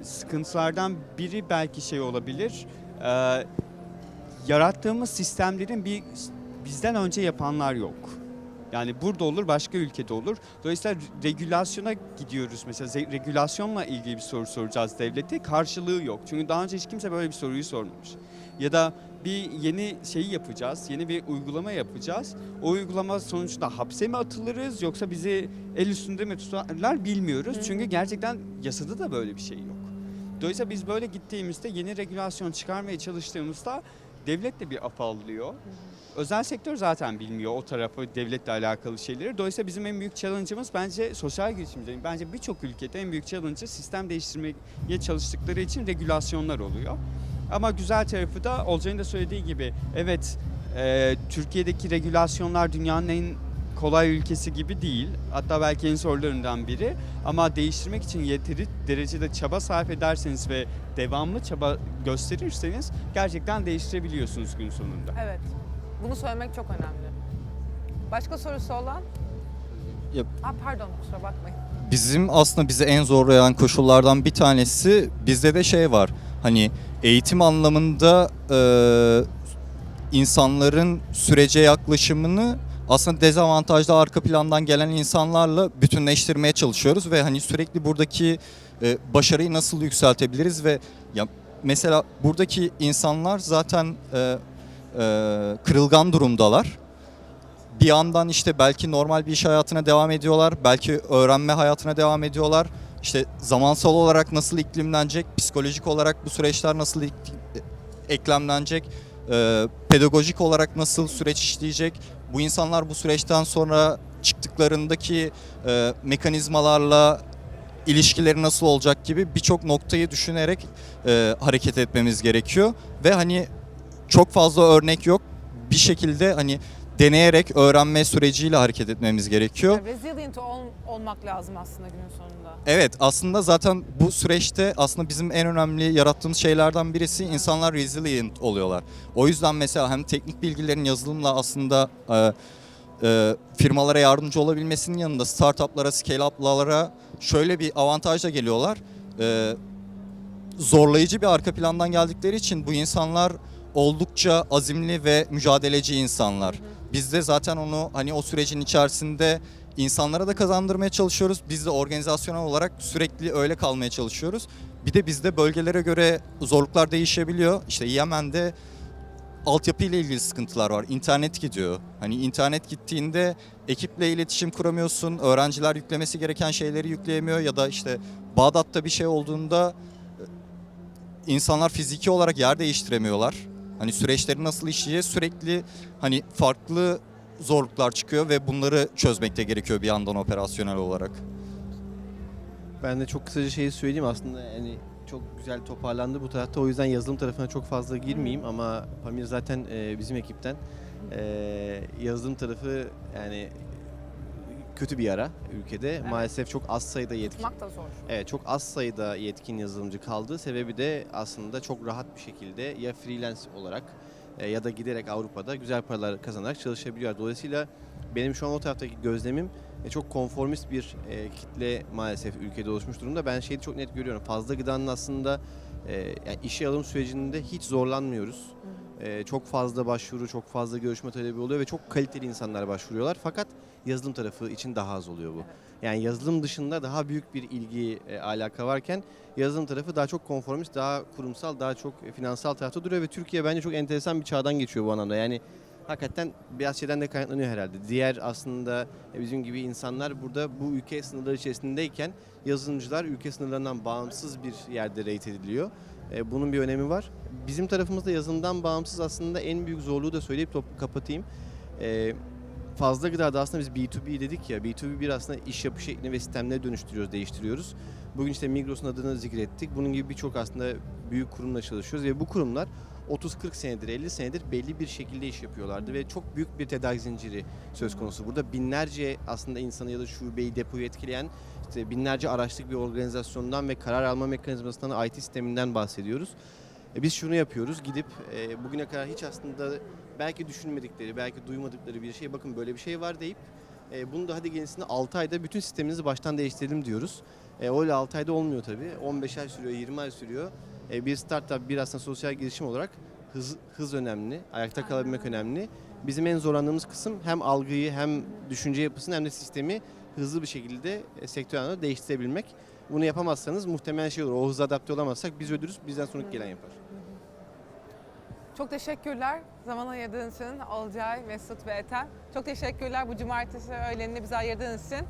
sıkıntılardan biri belki şey olabilir. Yarattığımız sistemlerin bizden önce yapanlar yok. Yani burada olur, başka ülkede olur. Dolayısıyla regülasyona gidiyoruz. Mesela regülasyonla ilgili bir soru soracağız devlete. Karşılığı yok. Çünkü daha önce hiç kimse böyle bir soruyu sormamış. Ya da bir yeni şeyi yapacağız, yeni bir uygulama yapacağız. O uygulama sonucunda hapse mi atılırız yoksa bizi el üstünde mi tutarlar bilmiyoruz. Çünkü gerçekten yasada da böyle bir şey yok. Dolayısıyla biz böyle gittiğimizde yeni regülasyon çıkarmaya çalıştığımızda devlet de bir afallıyor. Özel sektör zaten bilmiyor o tarafı, devletle alakalı şeyleri. Dolayısıyla bizim en büyük challenge'ımız bence sosyal girişimcilerin, bence birçok ülkede en büyük challenge'ı sistem değiştirmeye çalıştıkları için regülasyonlar oluyor. Ama güzel tarafı da Olcay'ın da söylediği gibi evet Türkiye'deki regülasyonlar dünyanın en kolay ülkesi gibi değil. Hatta belki en zorlarından biri. Ama değiştirmek için yeteri derecede çaba sarf ederseniz ve devamlı çaba gösterirseniz gerçekten değiştirebiliyorsunuz gün sonunda. Evet. Bunu söylemek çok önemli. Başka sorusu olan? Yap. Pardon, kusura bakmayın. Bizim aslında bizi en zorlayan koşullardan bir tanesi, bizde de şey var. Hani eğitim anlamında insanların sürece yaklaşımını aslında dezavantajlı arka plandan gelen insanlarla bütünleştirmeye çalışıyoruz ve hani sürekli buradaki başarıyı nasıl yükseltebiliriz ve ya mesela buradaki insanlar zaten kırılgan durumdalar. Bir yandan işte belki normal bir iş hayatına devam ediyorlar, belki öğrenme hayatına devam ediyorlar. İşte zamansal olarak nasıl iklimlenecek, psikolojik olarak bu süreçler nasıl eklemlenecek, pedagojik olarak nasıl süreç işleyecek. Bu insanlar bu süreçten sonra çıktıklarındaki mekanizmalarla ilişkileri nasıl olacak gibi birçok noktayı düşünerek hareket etmemiz gerekiyor. Ve hani çok fazla örnek yok. Bir şekilde hani deneyerek öğrenme süreciyle hareket etmemiz gerekiyor. Resilient olmak lazım aslında günün sonunda. Evet, aslında zaten bu süreçte aslında bizim en önemli yarattığımız şeylerden birisi insanlar resilient oluyorlar. O yüzden mesela hem teknik bilgilerin yazılımla aslında firmalara yardımcı olabilmesinin yanında startuplara, scale-up'lara şöyle bir avantajla geliyorlar. zorlayıcı bir arka plandan geldikleri için bu insanlar oldukça azimli ve mücadeleci insanlar. Biz de zaten onu hani o sürecin içerisinde insanlara da kazandırmaya çalışıyoruz. Biz de organizasyonel olarak sürekli öyle kalmaya çalışıyoruz. Bir de bizde bölgelere göre zorluklar değişebiliyor. İşte Yemen'de altyapı ile ilgili sıkıntılar var. İnternet gidiyor. Hani internet gittiğinde ekiple iletişim kuramıyorsun. Öğrenciler yüklemesi gereken şeyleri yükleyemiyor ya da işte Bağdat'ta bir şey olduğunda insanlar fiziki olarak yer değiştiremiyorlar. Hani süreçleri nasıl işleyeceğiz sürekli hani farklı zorluklar çıkıyor ve bunları çözmek de gerekiyor bir yandan operasyonel olarak. Ben de çok kısaca şeyi söyleyeyim aslında, yani çok güzel toparlandı bu tarafta, o yüzden yazılım tarafına çok fazla girmeyeyim ama Pamir zaten bizim ekipten. Yazılım tarafı yani kötü bir ara ülkede. Maalesef çok az sayıda yetkin. Tutmak da zor. Evet, çok az sayıda yetkin yazılımcı kaldı. Sebebi de aslında çok rahat bir şekilde ya freelance olarak ya da giderek Avrupa'da güzel paralar kazanarak çalışabiliyor. Dolayısıyla benim şu an o taraftaki gözlemim çok konformist bir kitle maalesef ülkede oluşmuş durumda. Ben şeyi çok net görüyorum. Fazla gıdanın aslında yani işe alım sürecinde hiç zorlanmıyoruz. Çok fazla başvuru, çok fazla görüşme talebi oluyor ve çok kaliteli insanlar başvuruyorlar. Fakat yazılım tarafı için daha az oluyor bu. Yani yazılım dışında daha büyük bir ilgi, alaka varken yazılım tarafı daha çok konformist, daha kurumsal, daha çok finansal tarafta duruyor ve Türkiye bence çok enteresan bir çağdan geçiyor bu anlamda. Yani hakikaten biraz şeyden de kaynaklanıyor herhalde. Diğer aslında bizim gibi insanlar burada bu ülke sınırları içerisindeyken yazılımcılar ülke sınırlarından bağımsız bir yerde rate ediliyor. Bunun bir önemi var. Bizim tarafımızda yazılımdan bağımsız aslında en büyük zorluğu da söyleyip kapatayım. Fazla gıdada aslında biz B2B dedik ya, B2B1 aslında iş yapış şeklini ve sistemleri dönüştürüyoruz, değiştiriyoruz. Bugün işte Migros'un adını zikrettik. Bunun gibi birçok aslında büyük kurumla çalışıyoruz ve bu kurumlar 30-40 senedir, 50 senedir belli bir şekilde iş yapıyorlardı ve çok büyük bir tedarik zinciri söz konusu. Burada binlerce aslında insanı ya da şubeyi, depoyu etkileyen işte binlerce araçlık bir organizasyondan ve karar alma mekanizmasından, IT sisteminden bahsediyoruz. Biz şunu yapıyoruz, gidip bugüne kadar hiç aslında belki düşünmedikleri, belki duymadıkları bir şey, bakın böyle bir şey var deyip bunu da hadi gerisinde 6 ayda bütün sisteminizi baştan değiştirelim diyoruz. Öyle 6 ayda olmuyor tabii. 15 ay sürüyor, 20 ay sürüyor. Bir startup, bir aslında sosyal girişim olarak hız önemli, ayakta kalabilmek önemli. Bizim en zorlandığımız kısım hem algıyı hem düşünce yapısını hem de sistemi hızlı bir şekilde sektör anlamda değiştirebilmek. Bunu yapamazsanız muhtemelen şey olur, o hıza adapte olamazsak biz ölürüz, bizden sonraki gelen yapar. Çok teşekkürler zaman ayırdığınız için Olcay, Mesut ve Ethem. Çok teşekkürler bu cumartesi öğlenini bize ayırdığınız için.